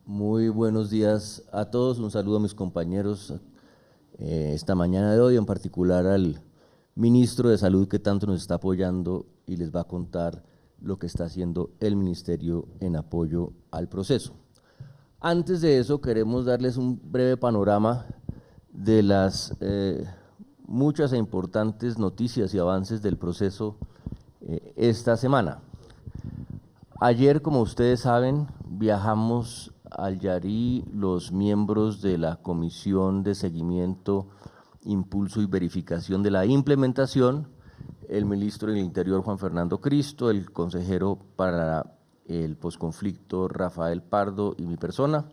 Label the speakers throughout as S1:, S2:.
S1: Muy buenos días a todos, un saludo a mis compañeros esta mañana de hoy, en particular al ministro de Salud que tanto nos está apoyando y les va a contar lo que está haciendo el ministerio en apoyo al proceso. Antes de eso queremos darles un breve panorama de las muchas e importantes noticias y avances del proceso esta semana. Ayer, como ustedes saben, viajamos al Yarí los miembros de la Comisión de Seguimiento, Impulso y Verificación de la Implementación, el ministro del Interior Juan Fernando Cristo, el consejero para el posconflicto Rafael Pardo y mi persona,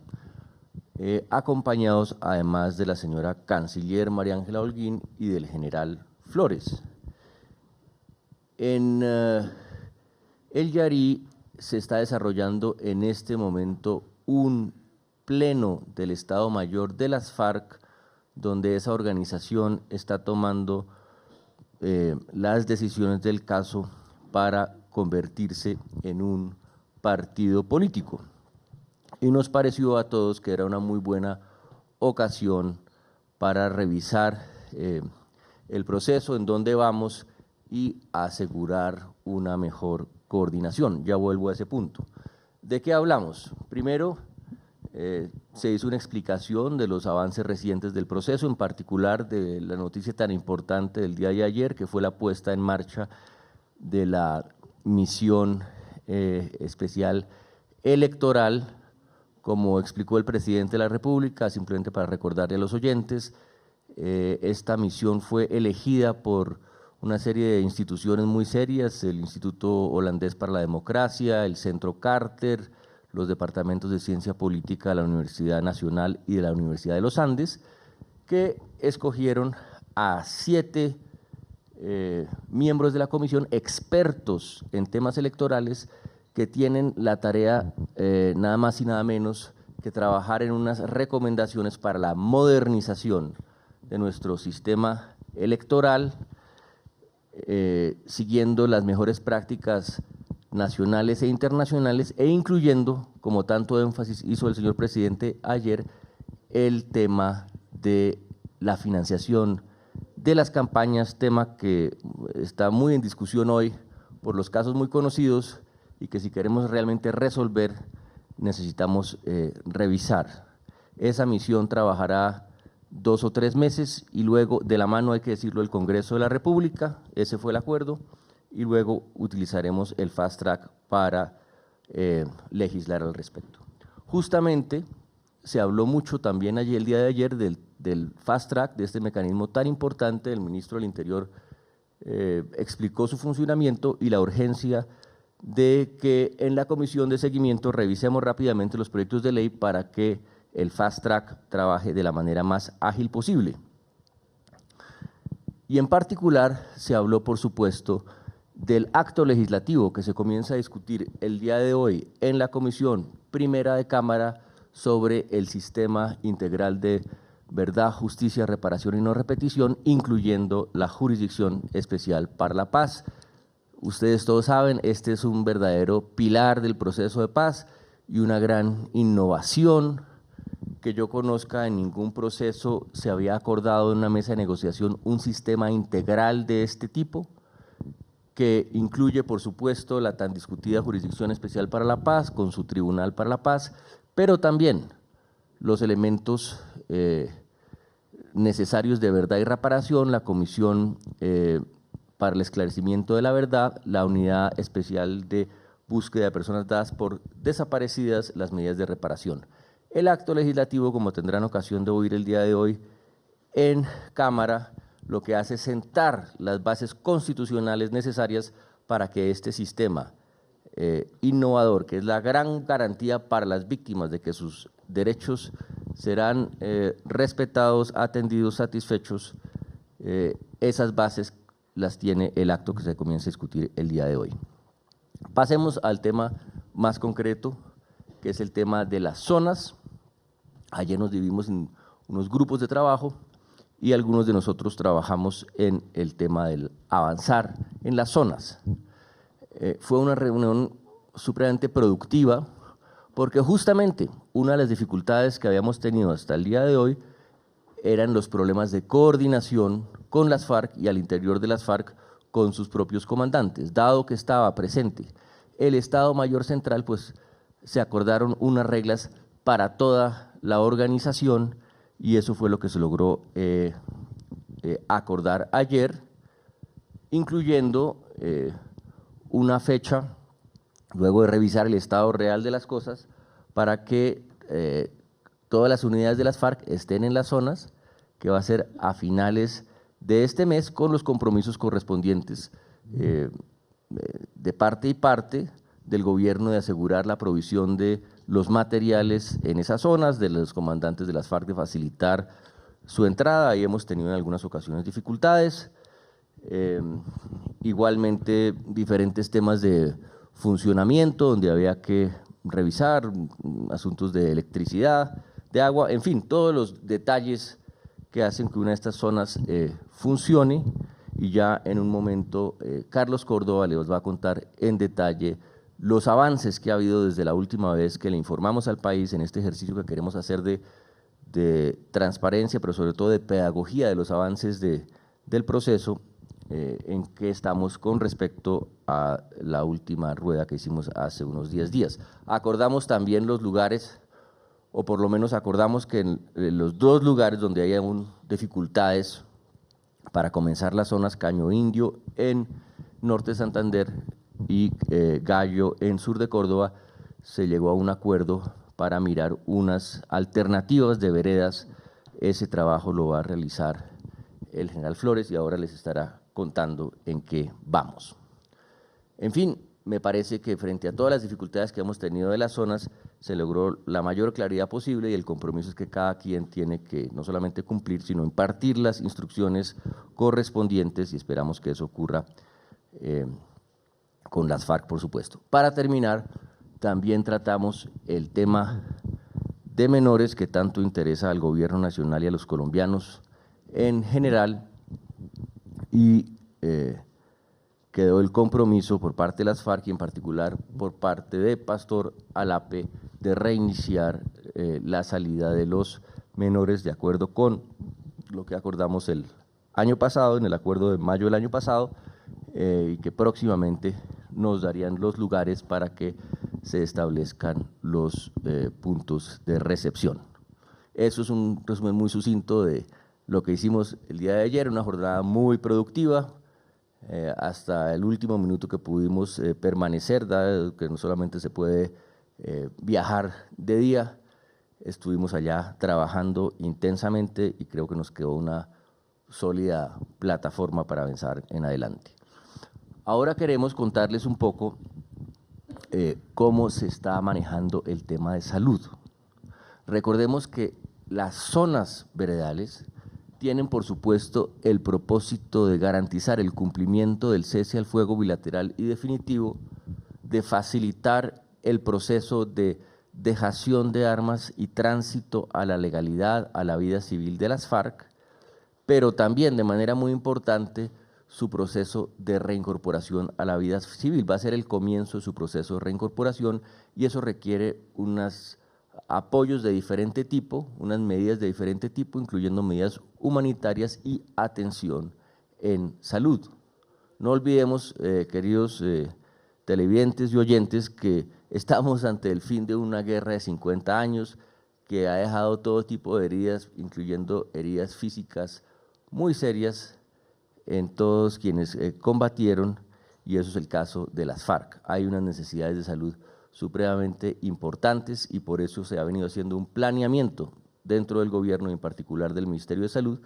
S1: acompañados además de la señora canciller María Ángela Holguín y del general Flores. En el Yarí se está desarrollando en este momento un pleno del Estado Mayor de las FARC, donde esa organización está tomando las decisiones del caso para convertirse en un partido político. Y nos pareció a todos que era una muy buena ocasión para revisar el proceso, en dónde vamos y asegurar una mejor coordinación. Ya vuelvo a ese punto. ¿De qué hablamos? Primero, se hizo una explicación de los avances recientes del proceso, en particular de la noticia tan importante del día de ayer, que fue la puesta en marcha de la misión especial electoral, como explicó el presidente de la República, simplemente para recordarle a los oyentes. Esta misión fue elegida por una serie de instituciones muy serias, el Instituto Holandés para la Democracia, el Centro Carter, los departamentos de Ciencia Política de la Universidad Nacional y de la Universidad de los Andes, que escogieron a 7 miembros de la comisión, expertos en temas electorales, que tienen la tarea nada más y nada menos que trabajar en unas recomendaciones para la modernización de nuestro sistema electoral, siguiendo las mejores prácticas nacionales e internacionales e incluyendo, como tanto énfasis hizo el señor presidente ayer, el tema de la financiación de las campañas, tema que está muy en discusión hoy por los casos muy conocidos y que si queremos realmente resolver necesitamos revisar. Esa misión trabajará 2 o 3 meses y luego, de la mano hay que decirlo, el Congreso de la República, ese fue el acuerdo, y luego utilizaremos el Fast Track para legislar al respecto. Justamente se habló mucho también ayer, el día de ayer del Fast Track, de este mecanismo tan importante. El ministro del Interior explicó su funcionamiento y la urgencia de que en la comisión de seguimiento revisemos rápidamente los proyectos de ley para que el Fast Track trabaje de la manera más ágil posible. Y en particular se habló, por supuesto, del acto legislativo que se comienza a discutir el día de hoy en la Comisión Primera de Cámara sobre el Sistema Integral de Verdad, Justicia, Reparación y No Repetición, incluyendo la Jurisdicción Especial para la Paz. Ustedes todos saben, este es un verdadero pilar del proceso de paz y una gran innovación. Que yo conozca, en ningún proceso se había acordado en una mesa de negociación un sistema integral de este tipo, que incluye, por supuesto, la tan discutida Jurisdicción Especial para la Paz, con su Tribunal para la Paz, pero también los elementos necesarios de verdad y reparación, la Comisión para el Esclarecimiento de la Verdad, la Unidad Especial de Búsqueda de Personas dadas por desaparecidas, las medidas de reparación. El acto legislativo, como tendrán ocasión de oír el día de hoy en Cámara, lo que hace es sentar las bases constitucionales necesarias para que este sistema innovador, que es la gran garantía para las víctimas de que sus derechos serán respetados, atendidos, satisfechos, esas bases las tiene el acto que se comienza a discutir el día de hoy. Pasemos al tema más concreto, que es el tema de las zonas. Ayer nos dividimos en unos grupos de trabajo y algunos de nosotros trabajamos en el tema del avanzar en las zonas. Fue una reunión supremamente productiva porque justamente una de las dificultades que habíamos tenido hasta el día de hoy eran los problemas de coordinación con las FARC y al interior de las FARC con sus propios comandantes. Dado que estaba presente el Estado Mayor Central, pues se acordaron unas reglas para toda la organización y eso fue lo que se logró acordar ayer, incluyendo una fecha, luego de revisar el estado real de las cosas, para que todas las unidades de las FARC estén en las zonas, que va a ser a finales de este mes con los compromisos correspondientes de parte y parte del gobierno de asegurar la provisión de los materiales en esas zonas, de los comandantes de las FARC de facilitar su entrada. Ahí hemos tenido en algunas ocasiones dificultades. Igualmente diferentes temas de funcionamiento donde había que revisar asuntos de electricidad, de agua, en fin, todos los detalles que hacen que una de estas zonas funcione y ya en un momento Carlos Córdoba les va a contar en detalle los avances que ha habido desde la última vez que le informamos al país en este ejercicio que queremos hacer de transparencia, pero sobre todo de pedagogía de los avances del proceso en que estamos con respecto a la última rueda que hicimos hace unos 10 días. Acordamos también los lugares, o por lo menos acordamos que en los dos lugares donde hay aún dificultades para comenzar las zonas Caño Indio en norte de Santander y Gallo en sur de Córdoba, se llegó a un acuerdo para mirar unas alternativas de veredas. Ese trabajo lo va a realizar el general Flores y ahora les estará contando en qué vamos. En fin, me parece que frente a todas las dificultades que hemos tenido de las zonas, se logró la mayor claridad posible y el compromiso es que cada quien tiene que no solamente cumplir, sino impartir las instrucciones correspondientes y esperamos que eso ocurra con las FARC, por supuesto. Para terminar, también tratamos el tema de menores que tanto interesa al gobierno nacional y a los colombianos en general y quedó el compromiso por parte de las FARC y en particular por parte de Pastor Alape de reiniciar la salida de los menores de acuerdo con lo que acordamos el año pasado, en el acuerdo de mayo del año pasado, y que próximamente nos darían los lugares para que se establezcan los puntos de recepción. Eso es un resumen muy sucinto de lo que hicimos el día de ayer, una jornada muy productiva, hasta el último minuto que pudimos permanecer, dado que no solamente se puede viajar de día, estuvimos allá trabajando intensamente y creo que nos quedó una sólida plataforma para avanzar en adelante. Ahora queremos contarles un poco cómo se está manejando el tema de salud. Recordemos que las zonas veredales tienen, por supuesto, el propósito de garantizar el cumplimiento del cese al fuego bilateral y definitivo, de facilitar el proceso de dejación de armas y tránsito a la legalidad, a la vida civil de las FARC, pero también, de manera muy importante, su proceso de reincorporación a la vida civil. Va a ser el comienzo de su proceso de reincorporación y eso requiere unos apoyos de diferente tipo, unas medidas de diferente tipo, incluyendo medidas humanitarias y atención en salud. No olvidemos, queridos televidentes y oyentes, que estamos ante el fin de una guerra de 50 años que ha dejado todo tipo de heridas, incluyendo heridas físicas muy serias en todos quienes combatieron, y eso es el caso de las FARC. Hay unas necesidades de salud supremamente importantes y por eso se ha venido haciendo un planeamiento dentro del gobierno y en particular del Ministerio de Salud,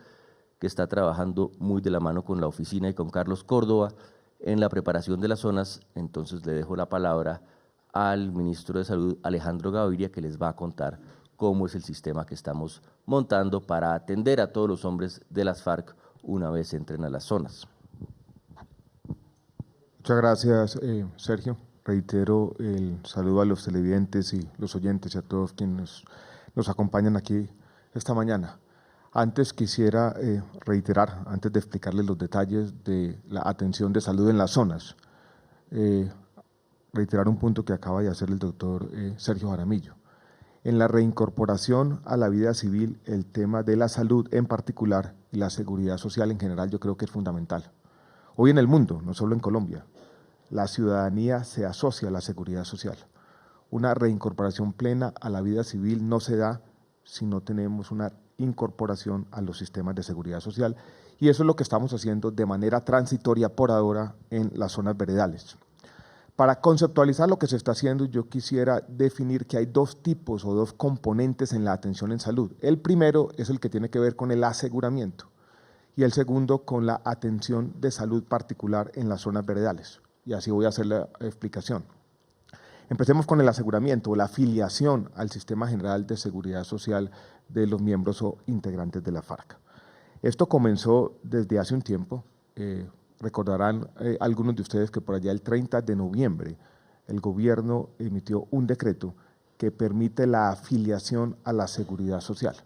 S1: que está trabajando muy de la mano con la oficina y con Carlos Córdoba en la preparación de las zonas. Entonces le dejo la palabra al ministro de Salud, Alejandro Gaviria, que les va a contar cómo es el sistema que estamos montando para atender a todos los hombres de las FARC una vez entren a las zonas.
S2: Muchas gracias, Sergio. reitero el saludo a los televidentes y los oyentes y a todos quienes nos acompañan aquí esta mañana. Antes quisiera reiterar, antes de explicarles los detalles de la atención de salud en las zonas, reiterar un punto que acaba de hacer el doctor Sergio Jaramillo. En la reincorporación a la vida civil, el tema de la salud en particular y la seguridad social en general yo creo que es fundamental. Hoy en el mundo, no solo en Colombia, la ciudadanía se asocia a la seguridad social. Una reincorporación plena a la vida civil no se da si no tenemos una incorporación a los sistemas de seguridad social, y eso es lo que estamos haciendo de manera transitoria por ahora en las zonas veredales. Para conceptualizar lo que se está haciendo, yo quisiera definir que hay dos tipos o dos componentes en la atención en salud. El primero es el que tiene que ver con el aseguramiento y el segundo con la atención de salud particular en las zonas veredales. Y así voy a hacer la explicación. Empecemos con el aseguramiento o la afiliación al Sistema General de Seguridad Social de los miembros o integrantes de la FARC. Esto comenzó desde hace un tiempo. Recordarán algunos de ustedes que por allá el 30 de noviembre el gobierno emitió un decreto que permite la afiliación a la seguridad social.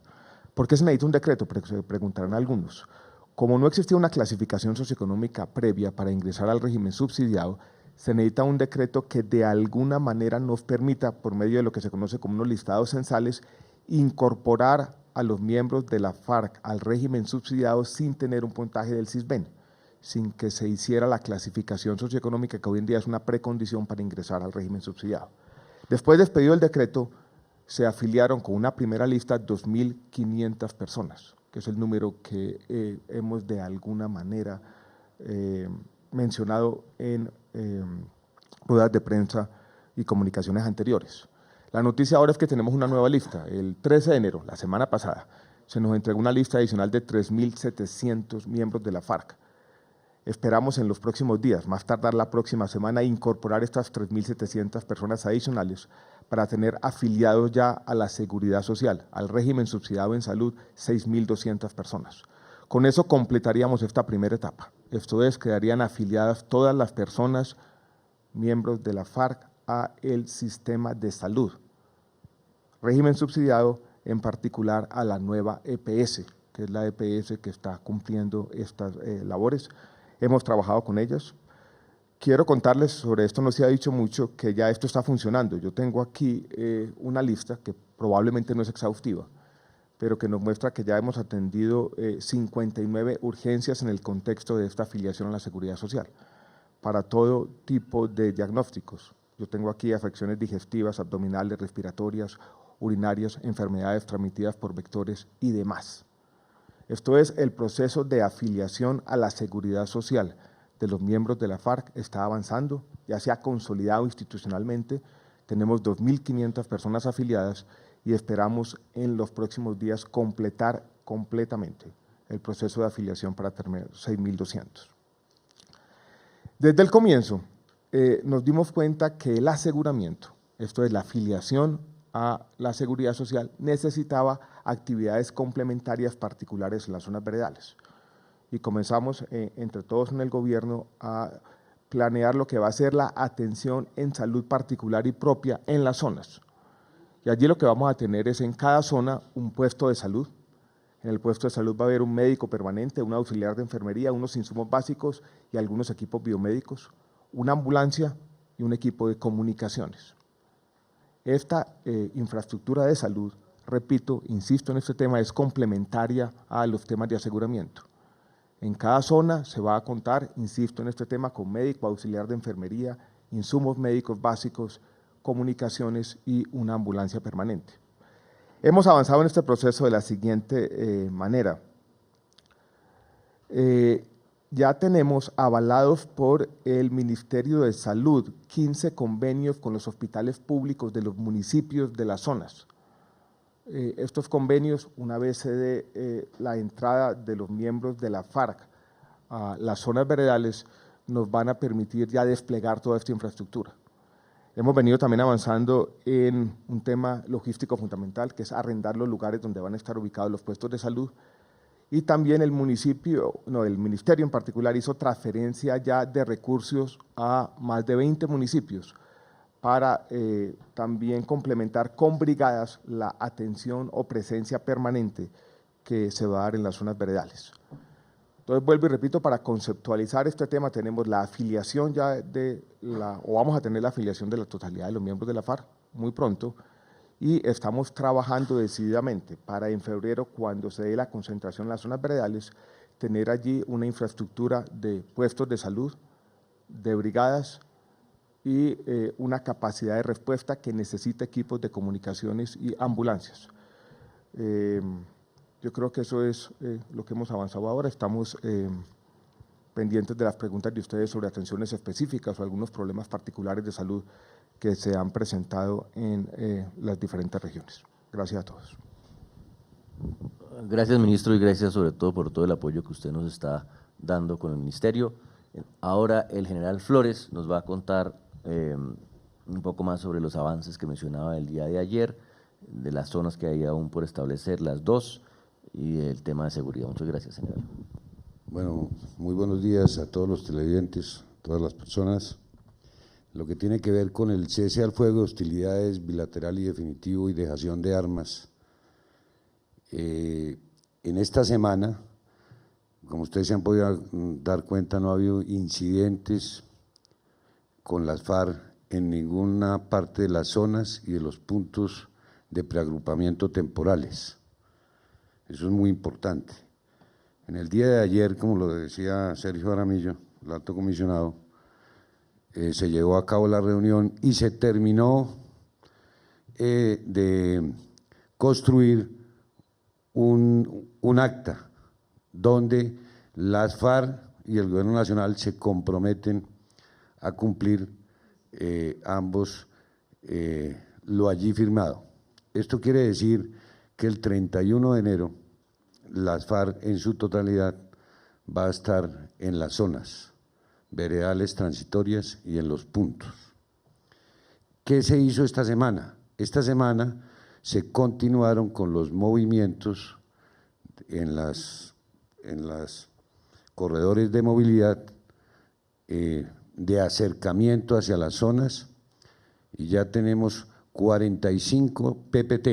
S2: ¿Por qué se necesita un decreto? Se preguntarán algunos. Como no existía una clasificación socioeconómica previa para ingresar al régimen subsidiado, se necesita un decreto que de alguna manera nos permita, por medio de lo que se conoce como unos listados censales, incorporar a los miembros de la FARC al régimen subsidiado sin tener un puntaje del CISBEN, sin que se hiciera la clasificación socioeconómica que hoy en día es una precondición para ingresar al régimen subsidiado. Después de expedido el decreto, se afiliaron con una primera lista 2.500 personas, que es el número que hemos de alguna manera mencionado en ruedas de prensa y comunicaciones anteriores. La noticia ahora es que tenemos una nueva lista. El 13 de enero, la semana pasada, se nos entregó una lista adicional de 3.700 miembros de la FARC. Esperamos en los próximos días, más tardar la próxima semana, incorporar estas 3.700 personas adicionales para tener afiliados ya a la seguridad social, al régimen subsidiado en salud, 6.200 personas. Con eso completaríamos esta primera etapa. Esto es, quedarían afiliadas todas las personas, miembros de la FARC, a el sistema de salud. Régimen subsidiado, en particular a la nueva EPS, que es la EPS que está cumpliendo estas labores. Hemos trabajado con ellos. Quiero contarles sobre esto, no se ha dicho mucho, que ya esto está funcionando. Yo tengo aquí una lista que probablemente no es exhaustiva, pero que nos muestra que ya hemos atendido 59 urgencias en el contexto de esta afiliación a la seguridad social, para todo tipo de diagnósticos. Yo tengo aquí afecciones digestivas, abdominales, respiratorias, urinarias, enfermedades transmitidas por vectores y demás. Esto es, el proceso de afiliación a la seguridad social de los miembros de la FARC está avanzando, ya se ha consolidado institucionalmente, tenemos 2.500 personas afiliadas y esperamos en los próximos días completar completamente el proceso de afiliación para terminar 6.200. Desde el comienzo nos dimos cuenta que el aseguramiento, esto es la afiliación a la seguridad social, necesitaba actividades complementarias particulares en las zonas veredales. Y comenzamos entre todos en el gobierno a planear lo que va a ser la atención en salud particular y propia en las zonas. Y allí lo que vamos a tener es en cada zona un puesto de salud. En el puesto de salud va a haber un médico permanente, un auxiliar de enfermería, unos insumos básicos y algunos equipos biomédicos, una ambulancia y un equipo de comunicaciones. Esta infraestructura de salud, repito, insisto en este tema, es complementaria a los temas de aseguramiento. En cada zona se va a contar, insisto en este tema, con médico, auxiliar de enfermería, insumos médicos básicos, comunicaciones y una ambulancia permanente. Hemos avanzado en este proceso de la siguiente manera. Ya tenemos avalados por el Ministerio de Salud 15 convenios con los hospitales públicos de los municipios de las zonas. Estos convenios, una vez se dé la entrada de los miembros de la FARC a las zonas veredales, nos van a permitir ya desplegar toda esta infraestructura. Hemos venido también avanzando en un tema logístico fundamental, que es arrendar los lugares donde van a estar ubicados los puestos de salud, y también el ministerio en particular hizo transferencia ya de recursos a más de 20 municipios para también complementar con brigadas la atención o presencia permanente que se va a dar en las zonas veredales. Entonces, vuelvo y repito, para conceptualizar este tema tenemos la afiliación ya o vamos a tener la afiliación de la totalidad de los miembros de la FARC muy pronto, y estamos trabajando decididamente para en febrero, cuando se dé la concentración en las zonas veredales, tener allí una infraestructura de puestos de salud, de brigadas y una capacidad de respuesta que necesita equipos de comunicaciones y ambulancias. Yo creo que eso es lo que hemos avanzado ahora. Estamos pendientes de las preguntas de ustedes sobre atenciones específicas o algunos problemas particulares de salud que se han presentado en las diferentes regiones. Gracias a todos.
S1: Gracias, ministro, y gracias sobre todo por todo el apoyo que usted nos está dando con el ministerio. Ahora el general Flores nos va a contar un poco más sobre los avances que mencionaba el día de ayer, de las zonas que hay aún por establecer, las dos, y el tema de seguridad. Muchas gracias, general.
S3: Bueno, muy buenos días a todos los televidentes, todas las personas. Lo que tiene que ver con el cese al fuego de hostilidades bilateral y definitivo y dejación de armas. En esta semana, como ustedes se han podido dar cuenta, no ha habido incidentes con las FARC en ninguna parte de las zonas y de los puntos de preagrupamiento temporales. Eso es muy importante. En el día de ayer, como lo decía Sergio Jaramillo, el alto comisionado, se llevó a cabo la reunión y se terminó de construir un acta donde las FARC y el Gobierno Nacional se comprometen a cumplir ambos lo allí firmado. Esto quiere decir que el 31 de enero las FARC en su totalidad va a estar en las zonas veredales transitorias y en los puntos. ¿Qué se hizo esta semana? Esta semana se continuaron con los movimientos en las corredores de movilidad de acercamiento hacia las zonas, y ya tenemos 45 PPT,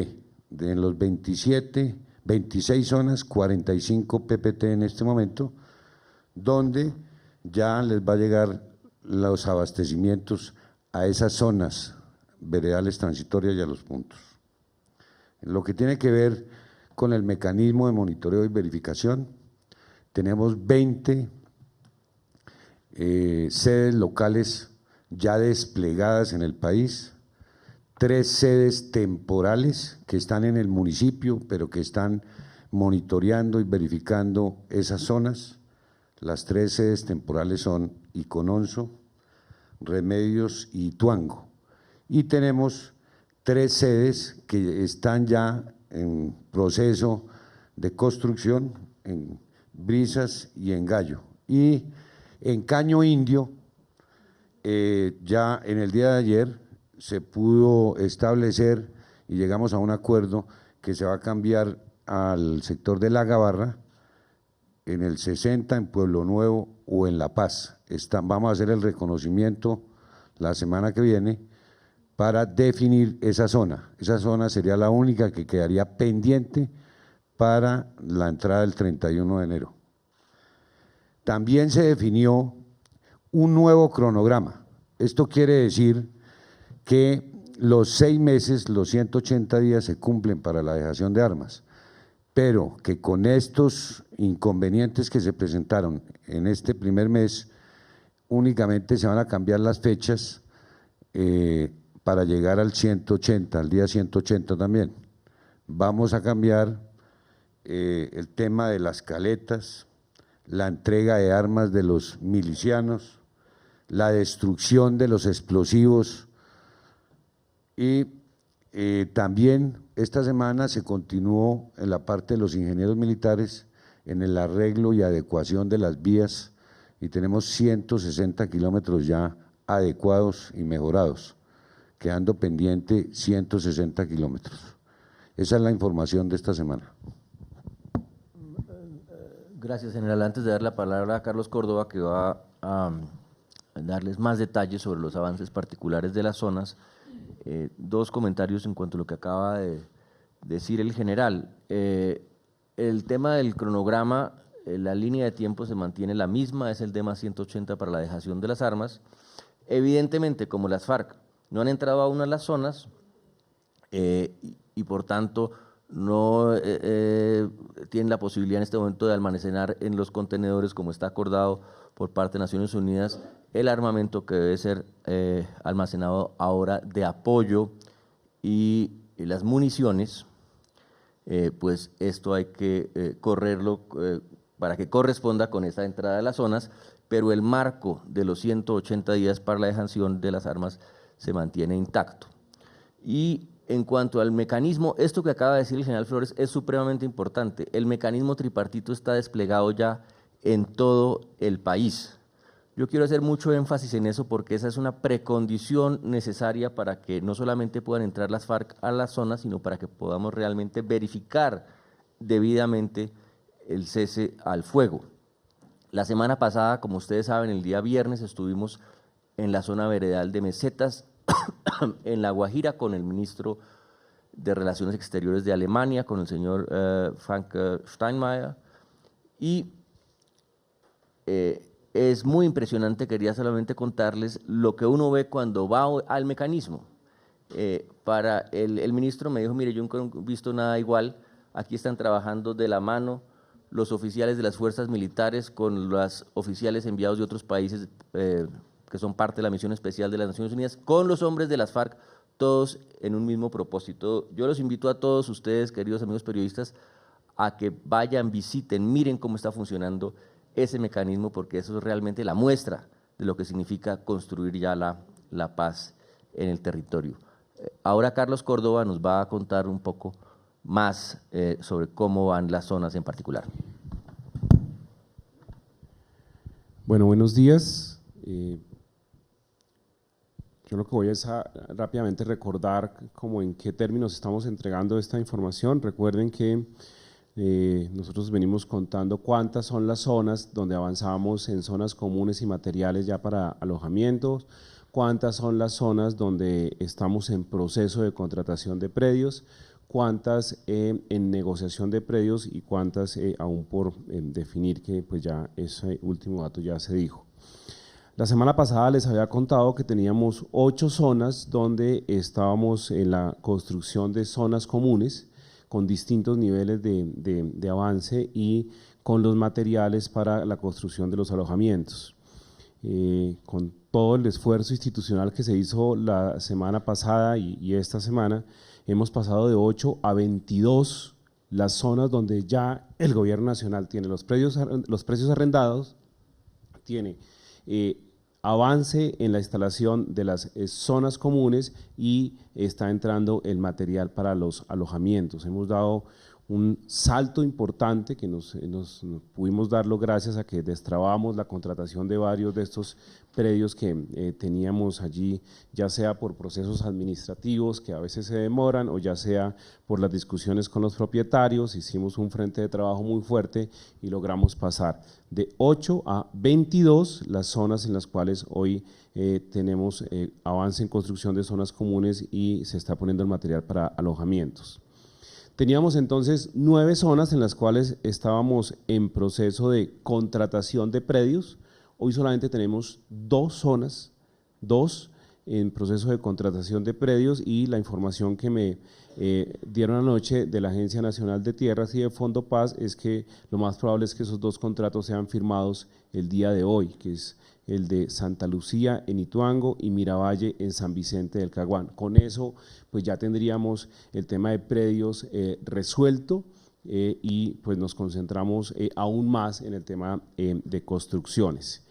S3: en los 26 zonas, 45 PPT en este momento, donde ya les va a llegar los abastecimientos a esas zonas veredales transitorias y a los puntos. En lo que tiene que ver con el mecanismo de monitoreo y verificación, tenemos 20 sedes locales ya desplegadas en el país, 3 sedes temporales que están en el municipio, pero que están monitoreando y verificando esas zonas. Las 3 sedes temporales son Icononso, Remedios y Tuango. Y tenemos 3 sedes que están ya en proceso de construcción, en Brisas y en Gallo. Y en Caño Indio, ya en el día de ayer se pudo establecer y llegamos a un acuerdo que se va a cambiar al sector de La Gabarra, en el 60, en Pueblo Nuevo o en La Paz. Vamos a hacer el reconocimiento la semana que viene para definir esa zona. Esa zona sería la única que quedaría pendiente para la entrada del 31 de enero. También se definió un nuevo cronograma. Esto quiere decir que los 6 meses, los 180 días se cumplen para la dejación de armas, pero que con estos inconvenientes que se presentaron en este primer mes, únicamente se van a cambiar las fechas para llegar al 180, al día 180 también. Vamos a cambiar el tema de las caletas, la entrega de armas de los milicianos, la destrucción de los explosivos, y también esta semana se continuó en la parte de los ingenieros militares en el arreglo y adecuación de las vías, y tenemos 160 kilómetros ya adecuados y mejorados, quedando pendiente 160 kilómetros. Esa es la información de esta semana.
S1: Gracias, general. Antes de dar la palabra a Carlos Córdoba, que va a darles más detalles sobre los avances particulares de las zonas. Dos comentarios en cuanto a lo que acaba de decir el general. El tema del cronograma, la línea de tiempo se mantiene la misma, es el D+180 para la dejación de las armas. Evidentemente, como las FARC no han entrado aún a las zonas y por tanto no tienen la posibilidad en este momento de almacenar en los contenedores, como está acordado por parte de Naciones Unidas, el armamento que debe ser almacenado ahora de apoyo y las municiones, pues esto hay que correrlo para que corresponda con esta entrada a las zonas, pero el marco de los 180 días para la dejación de las armas se mantiene intacto. Y en cuanto al mecanismo, esto que acaba de decir el general Flores es supremamente importante. El mecanismo tripartito está desplegado ya en todo el país. Yo quiero hacer mucho énfasis en eso porque esa es una precondición necesaria para que no solamente puedan entrar las FARC a la zona, sino para que podamos realmente verificar debidamente el cese al fuego. La semana pasada, como ustedes saben, el día viernes estuvimos en la zona veredal de Mesetas, en La Guajira, con el ministro de Relaciones Exteriores de Alemania, con el señor Frank Steinmeier, y es muy impresionante, quería solamente contarles lo que uno ve cuando va al mecanismo. Para el ministro me dijo, mire, yo nunca he visto nada igual, aquí están trabajando de la mano los oficiales de las fuerzas militares con los oficiales enviados de otros países que son parte de la misión especial de las Naciones Unidas, con los hombres de las FARC, todos en un mismo propósito. Yo los invito a todos ustedes, queridos amigos periodistas, a que vayan, visiten, miren cómo está funcionando ese mecanismo, porque eso es realmente la muestra de lo que significa construir ya la paz en el territorio. Ahora Carlos Córdoba nos va a contar un poco más sobre cómo van las zonas en particular.
S4: Bueno, buenos días. Yo lo que voy es a rápidamente recordar cómo en qué términos estamos entregando esta información. Recuerden que nosotros venimos contando cuántas son las zonas donde avanzamos en zonas comunes y materiales ya para alojamientos, cuántas son las zonas donde estamos en proceso de contratación de predios, cuántas en negociación de predios y cuántas aún por definir, que pues ya ese último dato ya se dijo. La semana pasada les había contado que teníamos 8 zonas donde estábamos en la construcción de zonas comunes con distintos niveles de avance y con los materiales para la construcción de los alojamientos. Con todo el esfuerzo institucional que se hizo la semana pasada y esta semana, hemos pasado de 8 a 22 las zonas donde ya el gobierno nacional tiene los precios arrendados, tiene avance en la instalación de las zonas comunes y está entrando el material para los alojamientos. Hemos dado un salto importante que nos pudimos darlo gracias a que destrabamos la contratación de varios de estos predios que teníamos allí, ya sea por procesos administrativos que a veces se demoran o ya sea por las discusiones con los propietarios. Hicimos un frente de trabajo muy fuerte y logramos pasar de 8 a 22 las zonas en las cuales hoy tenemos avance en construcción de zonas comunes y se está poniendo el material para alojamientos. Teníamos entonces 9 zonas en las cuales estábamos en proceso de contratación de predios. Hoy solamente tenemos 2 zonas, 2 en proceso de contratación de predios, y la información que me dieron anoche de la Agencia Nacional de Tierras y de Fondo Paz es que lo más probable es que esos 2 contratos sean firmados el día de hoy, que es el de Santa Lucía en Ituango y Miravalle en San Vicente del Caguán. Con eso pues ya tendríamos el tema de predios resuelto y pues nos concentramos aún más en el tema de construcciones.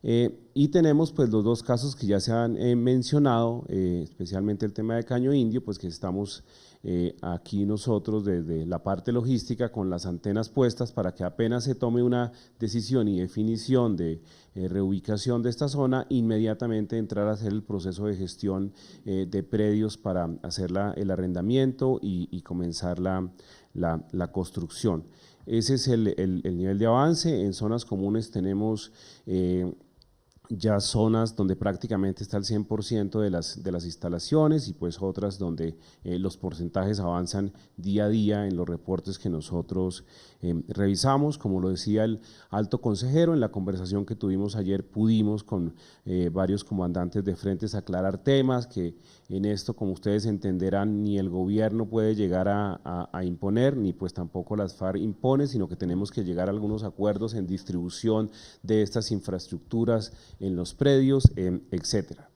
S4: Y tenemos pues los 2 casos que ya se han mencionado, especialmente el tema de Caño Indio, pues que estamos aquí nosotros desde la parte logística con las antenas puestas para que apenas se tome una decisión y definición de reubicación de esta zona, inmediatamente entrar a hacer el proceso de gestión de predios para hacer el arrendamiento y comenzar la construcción. Ese es el nivel de avance. En zonas comunes tenemos ya zonas donde prácticamente está el 100% de las instalaciones y pues otras donde los porcentajes avanzan día a día en los reportes que nosotros revisamos. Como lo decía el alto consejero, en la conversación que tuvimos ayer pudimos con varios comandantes de frentes aclarar temas que en esto, como ustedes entenderán, ni el gobierno puede llegar a imponer, ni pues tampoco las FARC impone, sino que tenemos que llegar a algunos acuerdos en distribución de estas infraestructuras en los predios, etcétera.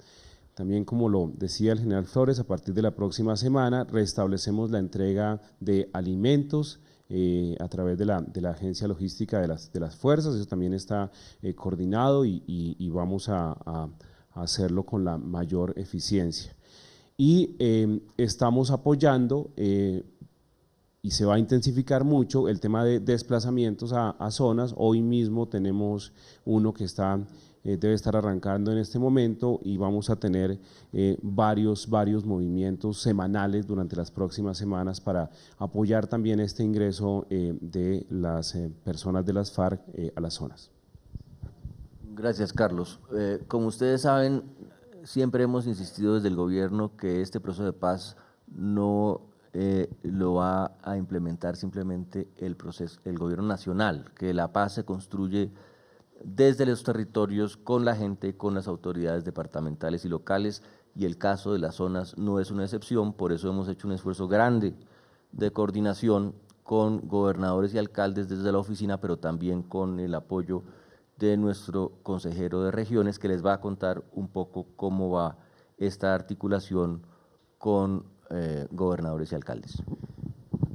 S4: También, como lo decía el general Flores, a partir de la próxima semana restablecemos la entrega de alimentos a través de la agencia logística de las fuerzas. Eso también está coordinado y vamos a hacerlo con la mayor eficiencia. Y estamos apoyando y se va a intensificar mucho el tema de desplazamientos a zonas. Hoy mismo tenemos uno que debe estar arrancando en este momento y vamos a tener varios movimientos semanales durante las próximas semanas para apoyar también este ingreso de las personas de las FARC a las zonas.
S1: Gracias, Carlos. Como ustedes saben, siempre hemos insistido desde el gobierno que este proceso de paz no lo va a implementar simplemente el gobierno nacional, que la paz se construye desde los territorios, con la gente, con las autoridades departamentales y locales, y el caso de las zonas no es una excepción. Por eso hemos hecho un esfuerzo grande de coordinación con gobernadores y alcaldes desde la oficina, pero también con el apoyo de nuestro consejero de regiones, que les va a contar un poco cómo va esta articulación con gobernadores y alcaldes.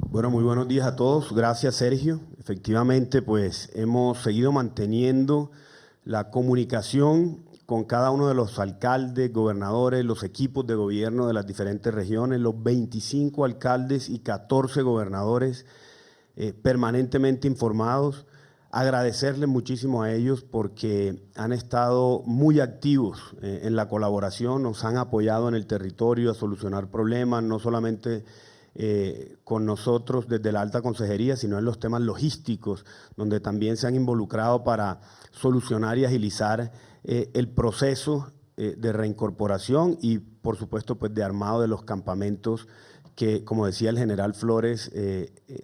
S5: Bueno, muy buenos días a todos. Gracias, Sergio. Efectivamente, pues hemos seguido manteniendo la comunicación con cada uno de los alcaldes, gobernadores, los equipos de gobierno de las diferentes regiones, los 25 alcaldes y 14 gobernadores permanentemente informados. Agradecerles muchísimo a ellos porque han estado muy activos en la colaboración, nos han apoyado en el territorio a solucionar problemas, no solamente con nosotros desde la alta consejería, sino en los temas logísticos, donde también se han involucrado para solucionar y agilizar el proceso de reincorporación y, por supuesto, pues de armado de los campamentos que, como decía el general Flores,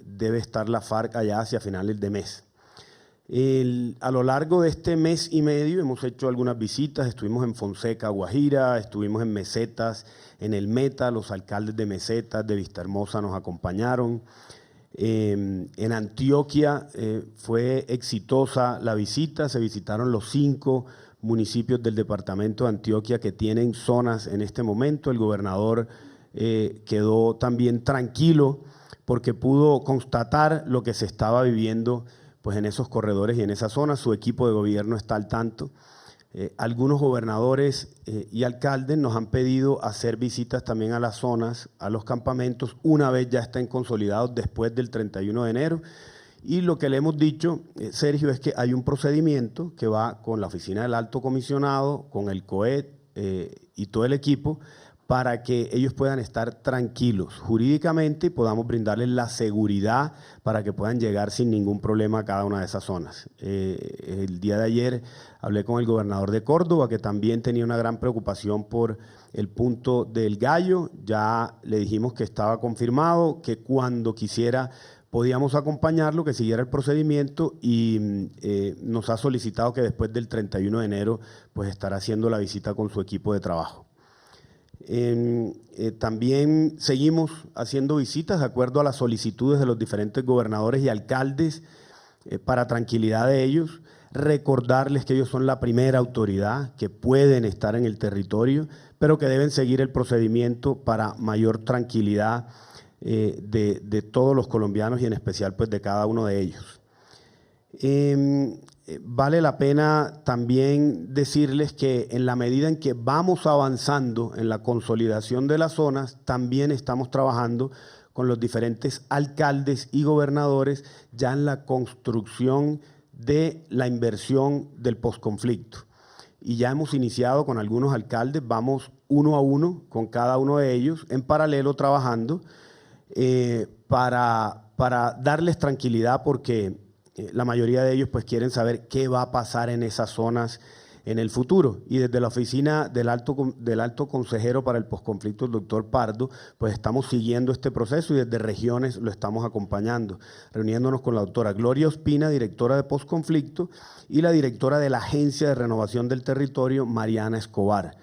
S5: debe estar la FARC allá hacia finales de mes. A lo largo de este mes y medio hemos hecho algunas visitas, estuvimos en Fonseca, Guajira, estuvimos en Mesetas, en el Meta, los alcaldes de Mesetas, de Vistahermosa nos acompañaron. En Antioquia fue exitosa la visita, se visitaron los 5 municipios del departamento de Antioquia que tienen zonas en este momento. El gobernador quedó también tranquilo porque pudo constatar lo que se estaba viviendo pues en esos corredores y en esa zona. Su equipo de gobierno está al tanto. Algunos gobernadores y alcaldes nos han pedido hacer visitas también a las zonas, a los campamentos, una vez ya estén consolidados después del 31 de enero. Y lo que le hemos dicho, Sergio, es que hay un procedimiento que va con la oficina del alto comisionado, con el COET y todo el equipo, para que ellos puedan estar tranquilos jurídicamente y podamos brindarles la seguridad para que puedan llegar sin ningún problema a cada una de esas zonas. El día de ayer hablé con el gobernador de Córdoba, que también tenía una gran preocupación por el punto del Gallo. Ya le dijimos que estaba confirmado, que cuando quisiera podíamos acompañarlo, que siguiera el procedimiento y nos ha solicitado que después del 31 de enero pues estará haciendo la visita con su equipo de trabajo. También seguimos haciendo visitas de acuerdo a las solicitudes de los diferentes gobernadores y alcaldes para tranquilidad de ellos. Recordarles que ellos son la primera autoridad que pueden estar en el territorio, pero que deben seguir el procedimiento para mayor tranquilidad de todos los colombianos y en especial pues de cada uno de ellos. Vale la pena también decirles que en la medida en que vamos avanzando en la consolidación de las zonas, también estamos trabajando con los diferentes alcaldes y gobernadores ya en la construcción de la inversión del posconflicto. Y ya hemos iniciado con algunos alcaldes, vamos uno a uno con cada uno de ellos, en paralelo trabajando para darles tranquilidad porque la mayoría de ellos pues quieren saber qué va a pasar en esas zonas en el futuro. Y desde la oficina del alto consejero para el posconflicto, el doctor Pardo, pues estamos siguiendo este proceso y desde regiones lo estamos acompañando, reuniéndonos con la doctora Gloria Ospina, directora de posconflicto, y la directora de la Agencia de Renovación del Territorio, Mariana Escobar.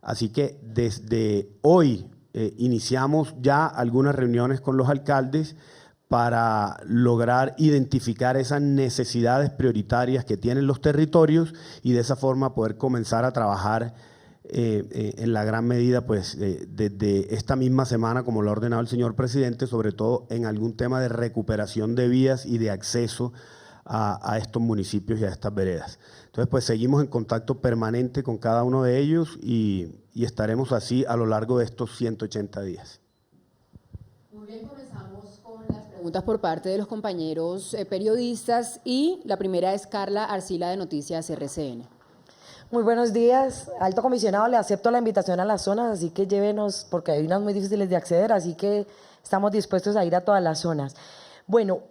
S5: Así que desde hoy iniciamos ya algunas reuniones con los alcaldes para lograr identificar esas necesidades prioritarias que tienen los territorios y de esa forma poder comenzar a trabajar en la gran medida, pues desde esta misma semana, como lo ha ordenado el señor presidente, sobre todo en algún tema de recuperación de vías y de acceso a estos municipios y a estas veredas. Entonces, pues seguimos en contacto permanente con cada uno de ellos y estaremos así a lo largo de estos 180 días.
S6: Muy bien, comenzamos con las preguntas por parte de los compañeros periodistas y la primera es Carla Arcila de Noticias RCN.
S7: Muy buenos días, alto comisionado, le acepto la invitación a las zonas, así que llévenos, porque hay unas muy difíciles de acceder, así que estamos dispuestos a ir a todas las zonas. Bueno,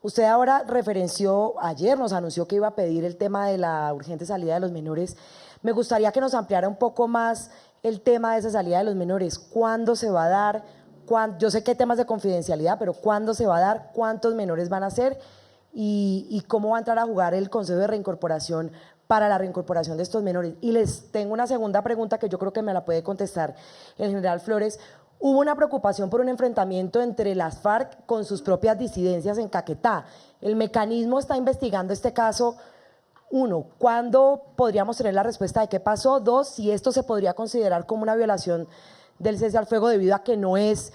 S7: usted ahora referenció, ayer nos anunció que iba a pedir el tema de la urgente salida de los menores. Me gustaría que nos ampliara un poco más el tema de esa salida de los menores. ¿Cuándo se va a dar? Yo sé que hay temas de confidencialidad, pero ¿cuándo se va a dar? ¿Cuántos menores van a ser? ¿Y cómo va a entrar a jugar el Consejo de Reincorporación para la reincorporación de estos menores? Y les tengo una segunda pregunta que yo creo que me la puede contestar el general Flores. Hubo una preocupación por un enfrentamiento entre las FARC con sus propias disidencias en Caquetá. ¿El mecanismo está investigando este caso? 1, ¿cuándo podríamos tener la respuesta de qué pasó? 2, si esto se podría considerar como una violación del cese al fuego debido a que no es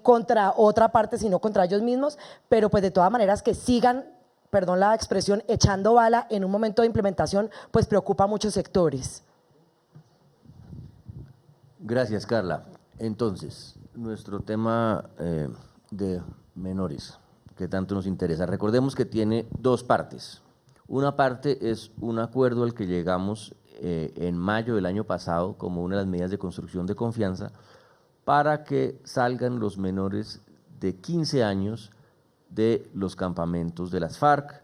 S7: contra otra parte, sino contra ellos mismos, pero pues de todas maneras que sigan, perdón la expresión, echando bala en un momento de implementación, pues preocupa a muchos sectores.
S1: Gracias, Carla. Entonces, nuestro tema de menores, que tanto nos interesa. Recordemos que tiene dos partes. Una parte es un acuerdo al que llegamos en mayo del año pasado como una de las medidas de construcción de confianza para que salgan los menores de 15 años de los campamentos de las FARC.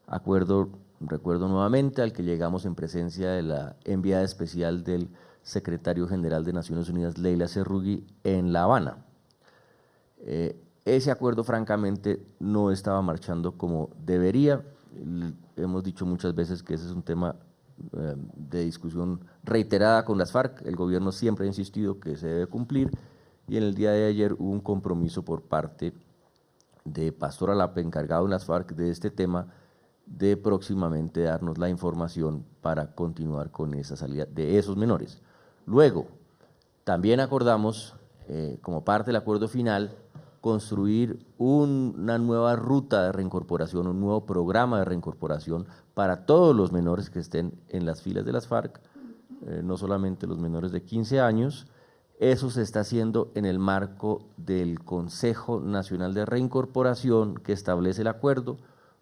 S1: Recuerdo nuevamente, al que llegamos en presencia de la enviada especial del secretario general de Naciones Unidas, Leila Cerrugui, en La Habana. Ese acuerdo, francamente, no estaba marchando como debería. Hemos dicho muchas veces que ese es un tema de discusión reiterada con las FARC. El gobierno siempre ha insistido que se debe cumplir y en el día de ayer hubo un compromiso por parte de Pastor Alape, encargado en las FARC de este tema, de próximamente darnos la información para continuar con esa salida de esos menores. Luego, también acordamos, como parte del acuerdo final, construir una nueva ruta de reincorporación, un nuevo programa de reincorporación para todos los menores que estén en las filas de las FARC, no solamente los menores de 15 años. Eso se está haciendo en el marco del Consejo Nacional de Reincorporación que establece el acuerdo.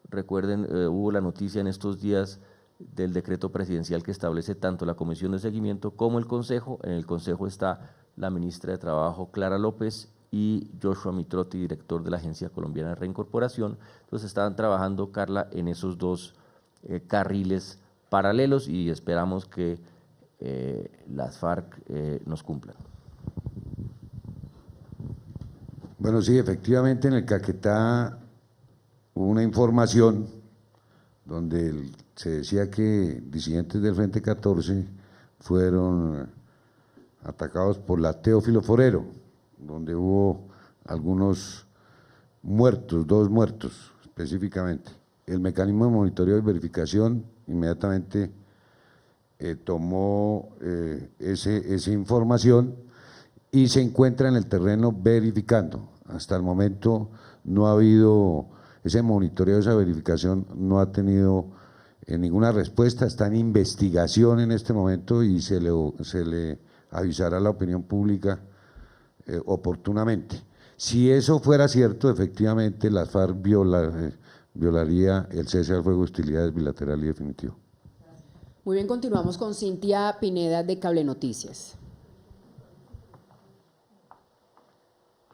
S1: Recuerden, hubo la noticia en estos días del decreto presidencial que establece tanto la Comisión de Seguimiento como el Consejo. En el Consejo está la ministra de Trabajo, Clara López, y Joshua Mitrotti, director de la Agencia Colombiana de Reincorporación. Entonces estaban trabajando, Carla, en esos dos carriles paralelos y esperamos que las FARC nos cumplan.
S3: Bueno, sí, efectivamente en el Caquetá hubo una información donde se decía que disidentes del Frente 14 fueron atacados por la Teófilo Forero, donde hubo algunos muertos, 2 muertos específicamente. El mecanismo de monitoreo y verificación inmediatamente tomó esa información y se encuentra en el terreno verificando. Hasta el momento no ha habido ese monitoreo, esa verificación no ha tenido ninguna respuesta, está en investigación en este momento y se le avisará a la opinión pública oportunamente. Si eso fuera cierto, efectivamente las FARC violaría el cese al fuego de hostilidades bilateral y definitivo.
S6: Muy bien, continuamos con Cintia Pineda de Cable Noticias.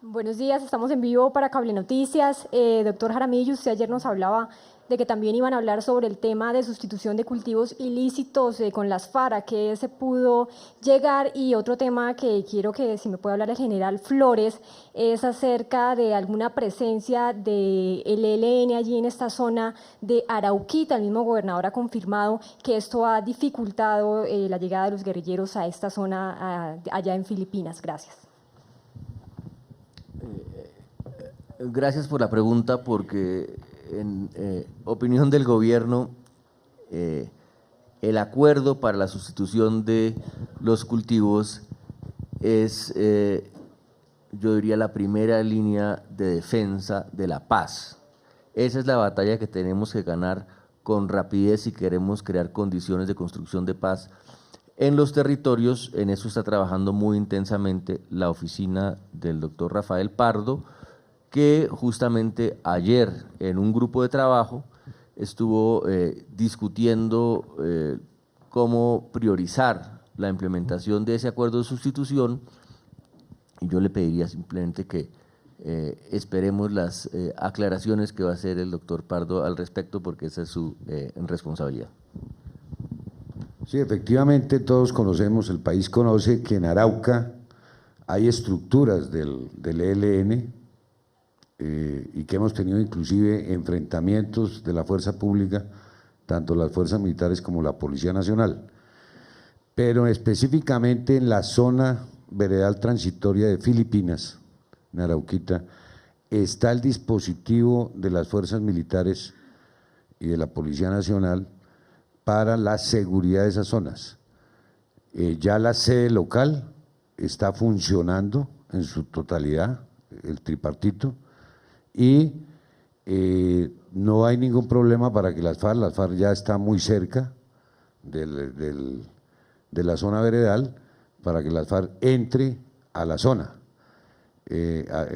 S8: Buenos días, estamos en vivo para Cable Noticias. Doctor Jaramillo, usted ayer nos hablaba de que también iban a hablar sobre el tema de sustitución de cultivos ilícitos con las FARC, ¿a qué se pudo llegar? Y otro tema que quiero que si me puede hablar el general Flores es acerca de alguna presencia del ELN allí en esta zona de Arauquita. El mismo gobernador ha confirmado que esto ha dificultado la llegada de los guerrilleros a esta zona allá en Filipinas. Gracias.
S1: Gracias por la pregunta, porque en opinión del gobierno, el acuerdo para la sustitución de los cultivos es, yo diría, la primera línea de defensa de la paz. Esa es la batalla que tenemos que ganar con rapidez si queremos crear condiciones de construcción de paz en los territorios. En eso está trabajando muy intensamente la oficina del doctor Rafael Pardo, que justamente ayer en un grupo de trabajo estuvo discutiendo cómo priorizar la implementación de ese acuerdo de sustitución, y yo le pediría simplemente que esperemos las aclaraciones que va a hacer el doctor Pardo al respecto, porque esa es su responsabilidad.
S3: Sí, efectivamente todos conocemos, el país conoce que en Arauca hay estructuras del ELN, y que hemos tenido inclusive enfrentamientos de la fuerza pública, tanto las fuerzas militares como la Policía Nacional, pero específicamente en la zona veredal transitoria de Filipinas, en Arauquita, está el dispositivo de las fuerzas militares y de la Policía Nacional para la seguridad de esas zonas. Ya la sede local está funcionando en su totalidad, el tripartito, y no hay ningún problema para que las FARC ya está muy cerca de la zona veredal, para que las FARC entre a la zona.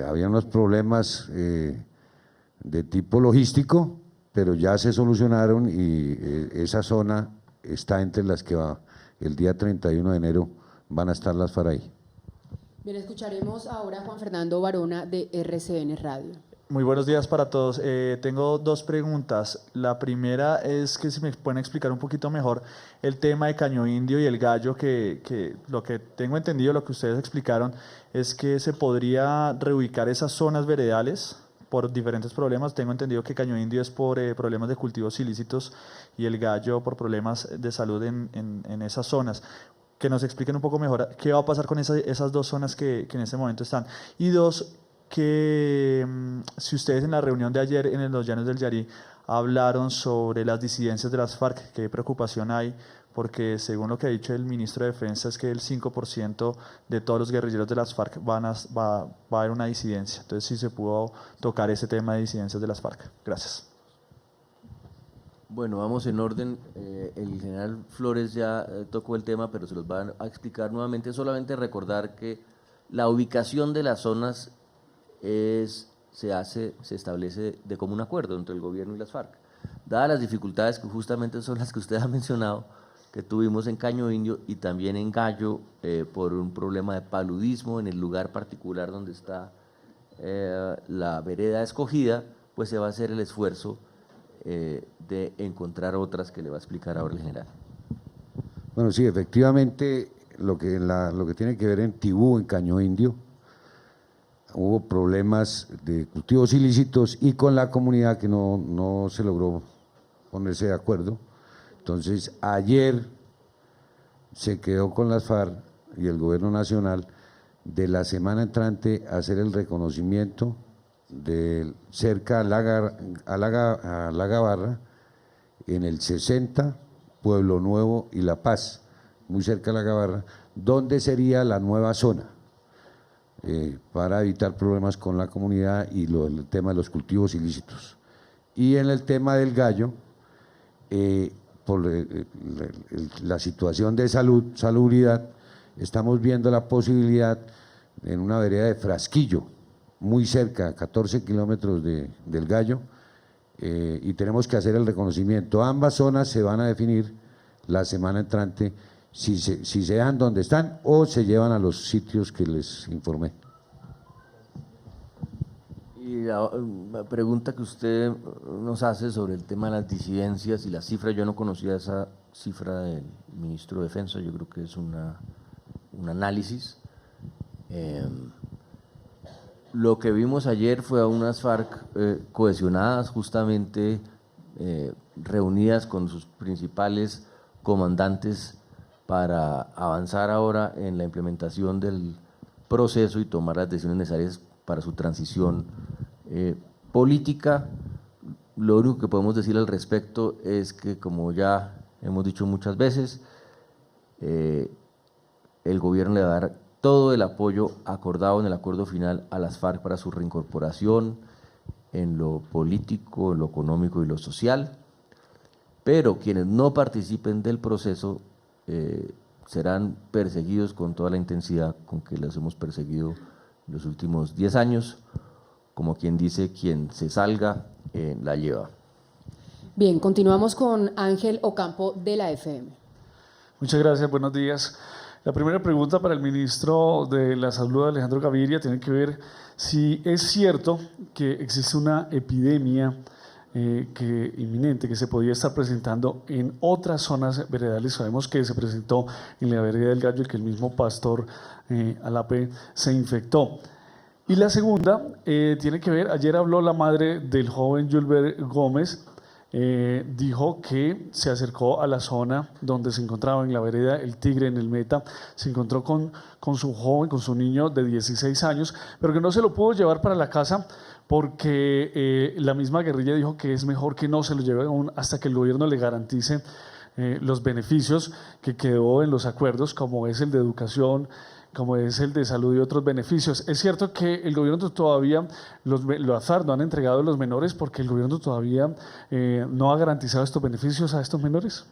S3: Había unos problemas de tipo logístico, pero ya se solucionaron y esa zona está entre las que el día 31 de enero van a estar las FARC ahí.
S6: Bien, escucharemos ahora a Juan Fernando Barona de RCN Radio.
S9: Muy buenos días para todos. Tengo dos preguntas. La primera es que si me pueden explicar un poquito mejor el tema de Caño Indio y el Gallo, que lo que tengo entendido, lo que ustedes explicaron, es que se podría reubicar esas zonas veredales por diferentes problemas. Tengo entendido que Caño Indio es por problemas de cultivos ilícitos y el Gallo por problemas de salud en esas zonas. Que nos expliquen un poco mejor qué va a pasar con esas dos zonas que en este momento están. Y dos, que si ustedes en la reunión de ayer en los Llanos del Yarí hablaron sobre las disidencias de las FARC, qué preocupación hay, porque según lo que ha dicho el ministro de Defensa es que el 5% de todos los guerrilleros de las FARC va a haber una disidencia. Entonces, si se pudo tocar ese tema de disidencias de las FARC. Gracias.
S1: Bueno, vamos en orden. El general Flores ya tocó el tema, pero se los van a explicar nuevamente. Solamente recordar que la ubicación de las zonas se establece de común acuerdo entre el gobierno y las FARC. Dadas las dificultades que justamente son las que usted ha mencionado, que tuvimos en Caño Indio y también en Gallo, por un problema de paludismo en el lugar particular donde está la vereda escogida, pues se va a hacer el esfuerzo de encontrar otras que le va a explicar ahora el general.
S3: Bueno, sí, efectivamente, lo que tiene que ver en Tibú, en Caño Indio, hubo problemas de cultivos ilícitos y con la comunidad que no se logró ponerse de acuerdo. Entonces, ayer se quedó con las FARC y el gobierno nacional de la semana entrante hacer el reconocimiento de cerca a la Gabarra, en el 60, Pueblo Nuevo y La Paz, muy cerca a la Gabarra, donde sería la nueva zona. Para evitar problemas con la comunidad y el tema de los cultivos ilícitos. Y en el tema del Gallo, por la situación de salubridad, estamos viendo la posibilidad en una vereda de Frasquillo, muy cerca, a 14 kilómetros del Gallo, y tenemos que hacer el reconocimiento. Ambas zonas se van a definir la semana entrante, si se dejan donde están o se llevan a los sitios que les informé.
S1: Y la pregunta que usted nos hace sobre el tema de las disidencias y la cifra, yo no conocía esa cifra del ministro de Defensa, yo creo que es un análisis. Lo que vimos ayer fue a unas FARC cohesionadas, justamente reunidas con sus principales comandantes para avanzar ahora en la implementación del proceso y tomar las decisiones necesarias para su transición política. Lo único que podemos decir al respecto es que, como ya hemos dicho muchas veces, el gobierno le va a dar todo el apoyo acordado en el acuerdo final a las FARC para su reincorporación en lo político, en lo económico y lo social, pero quienes no participen del proceso serán perseguidos con toda la intensidad con que los hemos perseguido en los últimos 10 años, como quien dice, quien se salga la lleva.
S6: Bien, continuamos con Ángel Ocampo de la FM.
S10: Muchas gracias, buenos días. La primera pregunta para el ministro de la Salud, Alejandro Gaviria, tiene que ver si es cierto que existe una epidemia inminente que se podía estar presentando en otras zonas veredales. Sabemos que se presentó en la vereda del Gallo y que el mismo pastor Alape se infectó. Y la segunda tiene que ver, ayer habló la madre del joven Julber Gómez, dijo que se acercó a la zona donde se encontraba en la vereda El Tigre, en el Meta, se encontró con su joven, con su niño de 16 años, pero que no se lo pudo llevar para la casa porque la misma guerrilla dijo que es mejor que no se lo lleve aún hasta que el gobierno le garantice los beneficios que quedó en los acuerdos, como es el de educación, como es el de salud y otros beneficios. Es cierto que el gobierno todavía, los FARC no han entregado los menores porque el gobierno todavía no ha garantizado estos beneficios a estos menores.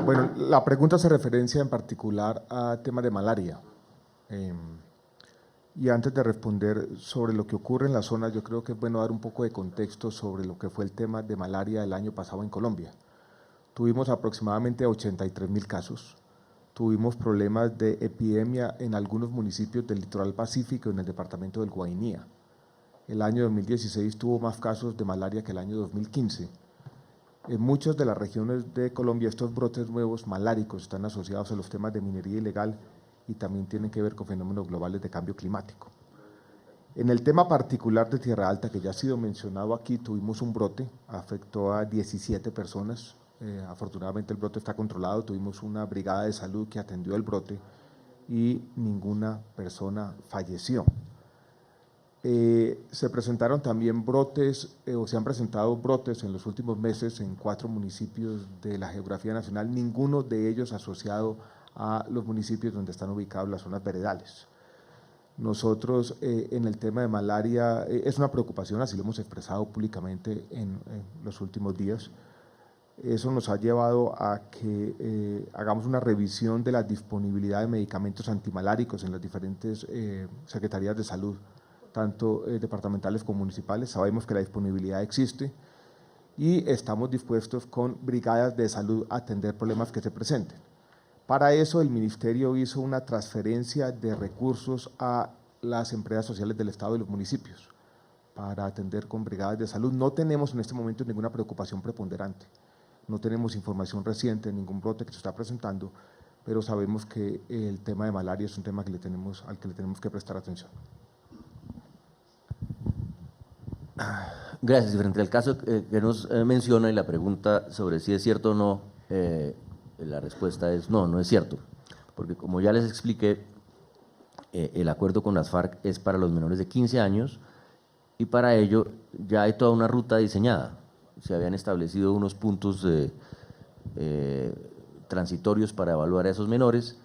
S2: Bueno, la pregunta se referencia en particular a temas de malaria. Y antes de responder sobre lo que ocurre en la zona, yo creo que es bueno dar un poco de contexto sobre lo que fue el tema de malaria el año pasado en Colombia. Tuvimos aproximadamente 83.000 casos. Tuvimos problemas de epidemia en algunos municipios del litoral pacífico, en el departamento del Guainía. El año 2016 tuvo más casos de malaria que el año 2015. En muchas de las regiones de Colombia estos brotes nuevos maláricos están asociados a los temas de minería ilegal y también tienen que ver con fenómenos globales de cambio climático. En el tema particular de Tierra Alta, que ya ha sido mencionado aquí, tuvimos un brote, afectó a 17 personas. Afortunadamente el brote está controlado, tuvimos una brigada de salud que atendió el brote y ninguna persona falleció. Se presentaron también brotes, o se han presentado brotes en los últimos meses en 4 municipios de la geografía nacional, ninguno de ellos asociado a los municipios donde están ubicados las zonas veredales. Nosotros en el tema de malaria es una preocupación, así lo hemos expresado públicamente en los últimos días. Eso nos ha llevado a que hagamos una revisión de la disponibilidad de medicamentos antimaláricos en las diferentes secretarías de salud, tanto departamentales como municipales. Sabemos que la disponibilidad existe y estamos dispuestos con brigadas de salud a atender problemas que se presenten. Para eso el Ministerio hizo una transferencia de recursos a las empresas sociales del Estado y los municipios para atender con brigadas de salud. No tenemos en este momento ninguna preocupación preponderante. No tenemos información reciente, ningún brote que se está presentando, pero sabemos que el tema de malaria es un tema al que le tenemos que prestar atención.
S1: Gracias. Frente al caso que nos menciona y la pregunta sobre si es cierto o no, la respuesta es no, no es cierto, porque como ya les expliqué, el acuerdo con las FARC es para los menores de 15 años y para ello ya hay toda una ruta diseñada. Se habían establecido unos puntos transitorios para evaluar a esos menores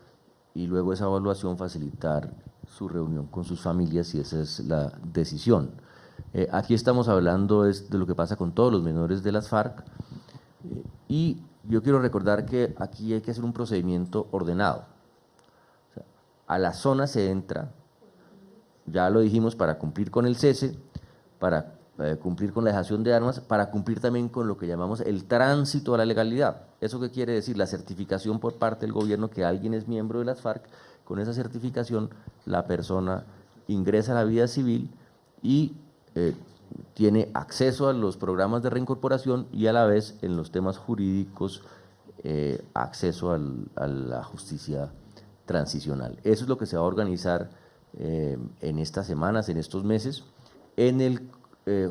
S1: y luego esa evaluación facilitar su reunión con sus familias, y esa es la decisión. Aquí estamos hablando de lo que pasa con todos los menores de las FARC y yo quiero recordar que aquí hay que hacer un procedimiento ordenado. O sea, a la zona se entra, ya lo dijimos, para cumplir con el cese, para cumplir con la dejación de armas, para cumplir también con lo que llamamos el tránsito a la legalidad. ¿Eso qué quiere decir? La certificación por parte del gobierno que alguien es miembro de las FARC. Con esa certificación la persona ingresa a la vida civil y tiene acceso a los programas de reincorporación y a la vez en los temas jurídicos acceso a la justicia transicional. Eso es lo que se va a organizar en estas semanas, en estos meses.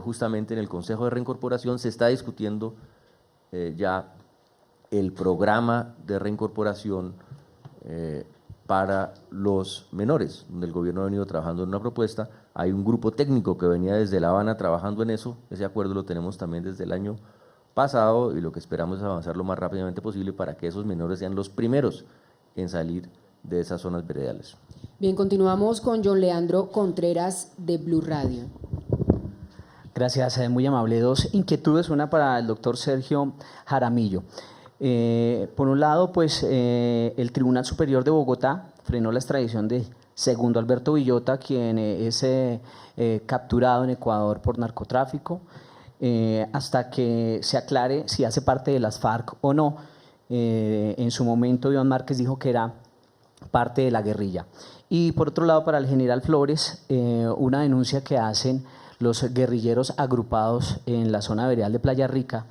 S1: Justamente en el Consejo de Reincorporación se está discutiendo ya el programa de reincorporación para los menores, donde el gobierno ha venido trabajando en una propuesta. Hay un grupo técnico que venía desde La Habana trabajando en eso, ese acuerdo lo tenemos también desde el año pasado y lo que esperamos es avanzar lo más rápidamente posible para que esos menores sean los primeros en salir de esas zonas veredales.
S6: Bien, continuamos con John Leandro Contreras de Blue Radio.
S11: Gracias, muy amable. Dos inquietudes, una para el doctor Sergio Jaramillo. Por un lado, pues el Tribunal Superior de Bogotá frenó la extradición de Segundo Alberto Villota, quien es capturado en Ecuador por narcotráfico, hasta que se aclare si hace parte de las FARC o no. En su momento, Iván Márquez dijo que era parte de la guerrilla. Y por otro lado, para el general Flores, una denuncia que hacen los guerrilleros agrupados en la zona veredal de Playa Rica,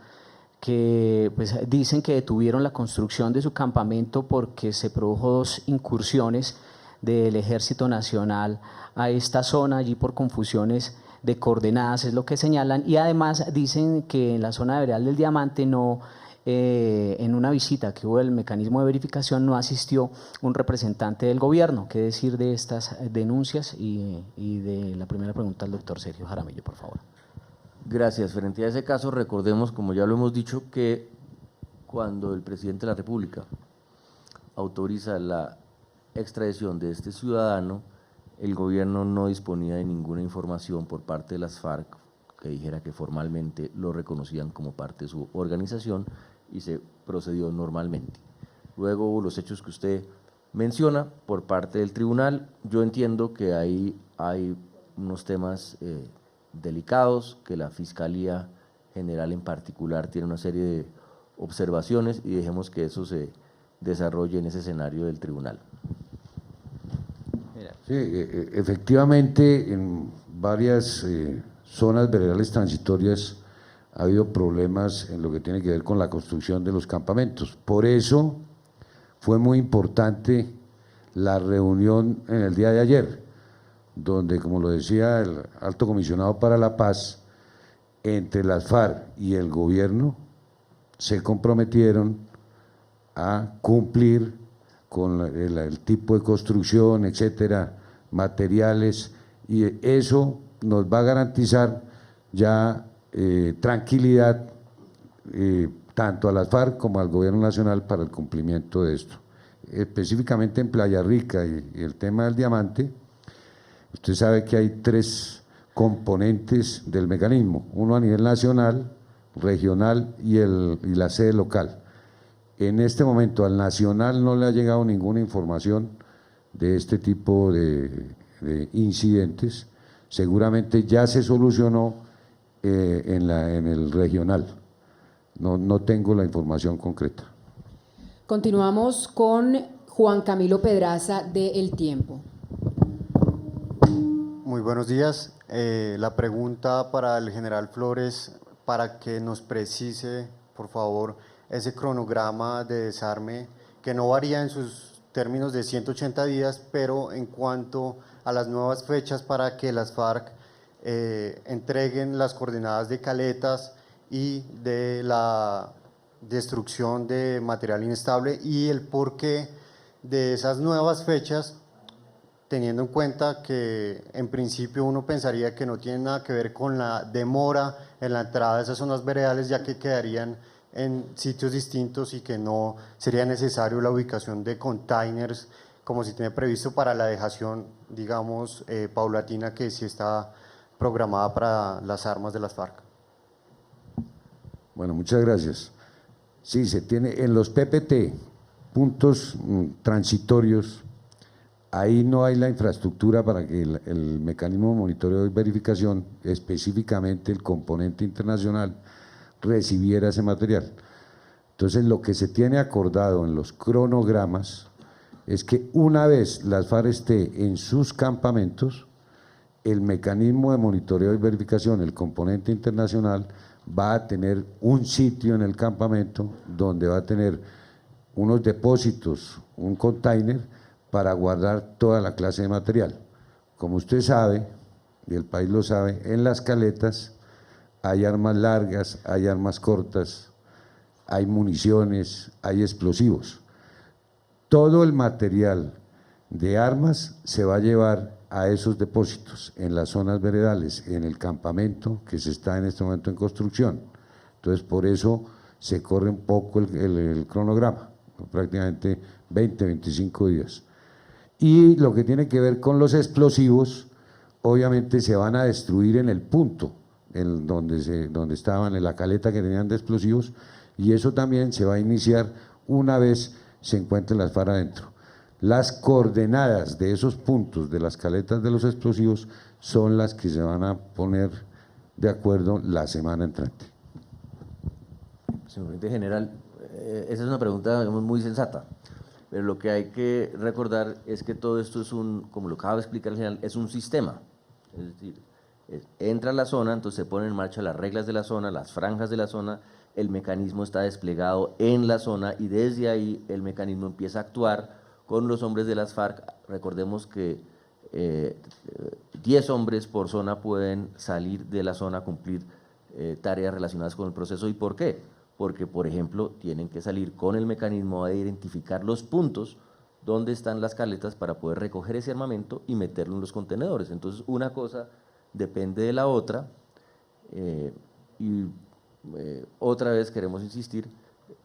S11: que pues, dicen que detuvieron la construcción de su campamento porque se produjo 2 incursiones del Ejército Nacional a esta zona, allí por confusiones de coordenadas, es lo que señalan, y además dicen que en la zona veredal del Diamante no, en una visita que hubo el mecanismo de verificación, no asistió un representante del gobierno. ¿Qué decir de estas denuncias? Y de la primera pregunta al doctor Sergio Jaramillo, por favor.
S1: Gracias. Frente a ese caso, recordemos, como ya lo hemos dicho, que cuando el presidente de la República autoriza la extradición de este ciudadano, el gobierno no disponía de ninguna información por parte de las FARC que dijera que formalmente lo reconocían como parte de su organización y se procedió normalmente. Luego hubo los hechos que usted menciona por parte del tribunal. Yo entiendo que ahí hay unos temas delicados, que la Fiscalía General en particular tiene una serie de observaciones y dejemos que eso se desarrolle en ese escenario del tribunal.
S3: Sí, efectivamente en varias zonas veredales transitorias ha habido problemas en lo que tiene que ver con la construcción de los campamentos. Por eso fue muy importante la reunión en el día de ayer, donde, como lo decía el Alto Comisionado para la Paz, entre las FARC y el gobierno se comprometieron a cumplir con el tipo de construcción, etcétera, materiales, y eso nos va a garantizar ya tranquilidad tanto a las FARC como al gobierno nacional para el cumplimiento de esto. Específicamente en Playa Rica y el tema del Diamante, usted sabe que hay 3 componentes del mecanismo, uno a nivel nacional, regional y la sede local. En este momento al nacional no le ha llegado ninguna información de este tipo de incidentes, seguramente ya se solucionó en el regional, no tengo la información concreta.
S6: Continuamos con Juan Camilo Pedraza de El Tiempo.
S12: Muy buenos días. La pregunta para el general Flores, para que nos precise, por favor, ese cronograma de desarme que no varía en sus términos de 180 días, pero en cuanto a las nuevas fechas para que las FARC entreguen las coordenadas de caletas y de la destrucción de material inestable y el porqué de esas nuevas fechas, teniendo en cuenta que en principio uno pensaría que no tiene nada que ver con la demora en la entrada de esas zonas veredales, ya que quedarían en sitios distintos y que no sería necesario la ubicación de containers como se tiene previsto para la dejación, digamos, paulatina que sí está programada para las armas de las FARC.
S3: Bueno, muchas gracias. Sí, se tiene en los PPT, puntos transitorios, ahí no hay la infraestructura para que el mecanismo de monitoreo y verificación, específicamente el componente internacional, recibiera ese material. Entonces, lo que se tiene acordado en los cronogramas es que una vez las FARC esté en sus campamentos, el mecanismo de monitoreo y verificación, el componente internacional, va a tener un sitio en el campamento donde va a tener unos depósitos, un container para guardar toda la clase de material. Como usted sabe, y el país lo sabe, en las caletas hay armas largas, hay armas cortas, hay municiones, hay explosivos. Todo el material de armas se va a llevar a esos depósitos en las zonas veredales, en el campamento que se está en este momento en construcción. Entonces, por eso se corre un poco el cronograma, prácticamente 20, 25 días. Y lo que tiene que ver con los explosivos, obviamente se van a destruir en el punto donde estaban, en la caleta que tenían de explosivos, y eso también se va a iniciar una vez se encuentren las FARC adentro. Las coordenadas de esos puntos de las caletas de los explosivos son las que se van a poner de acuerdo la semana entrante.
S1: Señor Presidente General, esa es una pregunta, digamos, muy sensata, pero lo que hay que recordar es que todo esto es como lo acaba de explicar el general, es un sistema. Es decir, entra a la zona, entonces se ponen en marcha las reglas de la zona, las franjas de la zona, el mecanismo está desplegado en la zona y desde ahí el mecanismo empieza a actuar con los hombres de las FARC. Recordemos que 10 hombres por zona pueden salir de la zona a cumplir tareas relacionadas con el proceso. ¿Y por qué? Porque, por ejemplo, tienen que salir con el mecanismo de identificar los puntos donde están las caletas para poder recoger ese armamento y meterlo en los contenedores. Entonces, una cosa depende de la otra otra vez queremos insistir,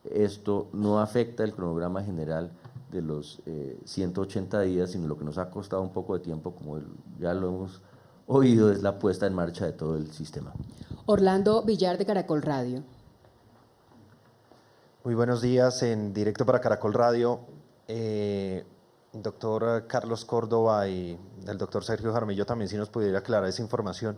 S1: esto no afecta el cronograma general de los 180 días, sino lo que nos ha costado un poco de tiempo, como ya lo hemos oído, es la puesta en marcha de todo el sistema.
S6: Orlando Villar, de Caracol Radio.
S13: Muy buenos días, en directo para Caracol Radio. Doctor Carlos Córdoba y el doctor Sergio Jaramillo también, si nos pudiera aclarar esa información.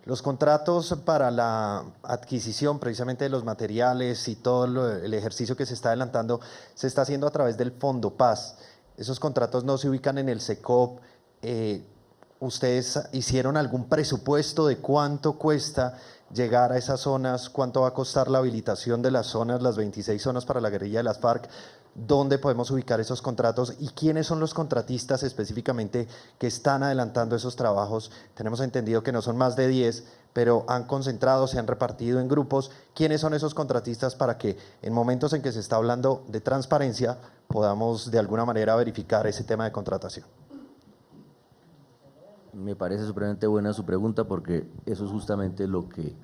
S13: Los contratos para la adquisición precisamente de los materiales y todo el ejercicio que se está adelantando se está haciendo a través del Fondo Paz. Esos contratos no se ubican en el SECOP. ¿Ustedes hicieron algún presupuesto de cuánto cuesta llegar a esas zonas? ¿Cuánto va a costar la habilitación de las zonas, las 26 zonas para la guerrilla de las FARC? ¿Dónde podemos ubicar esos contratos? ¿Y quiénes son los contratistas específicamente que están adelantando esos trabajos? Tenemos entendido que no son más de 10, pero han concentrado, se han repartido en grupos. ¿Quiénes son esos contratistas para que en momentos en que se está hablando de transparencia podamos de alguna manera verificar ese tema de contratación?
S1: Me parece supremamente buena su pregunta porque eso es justamente lo que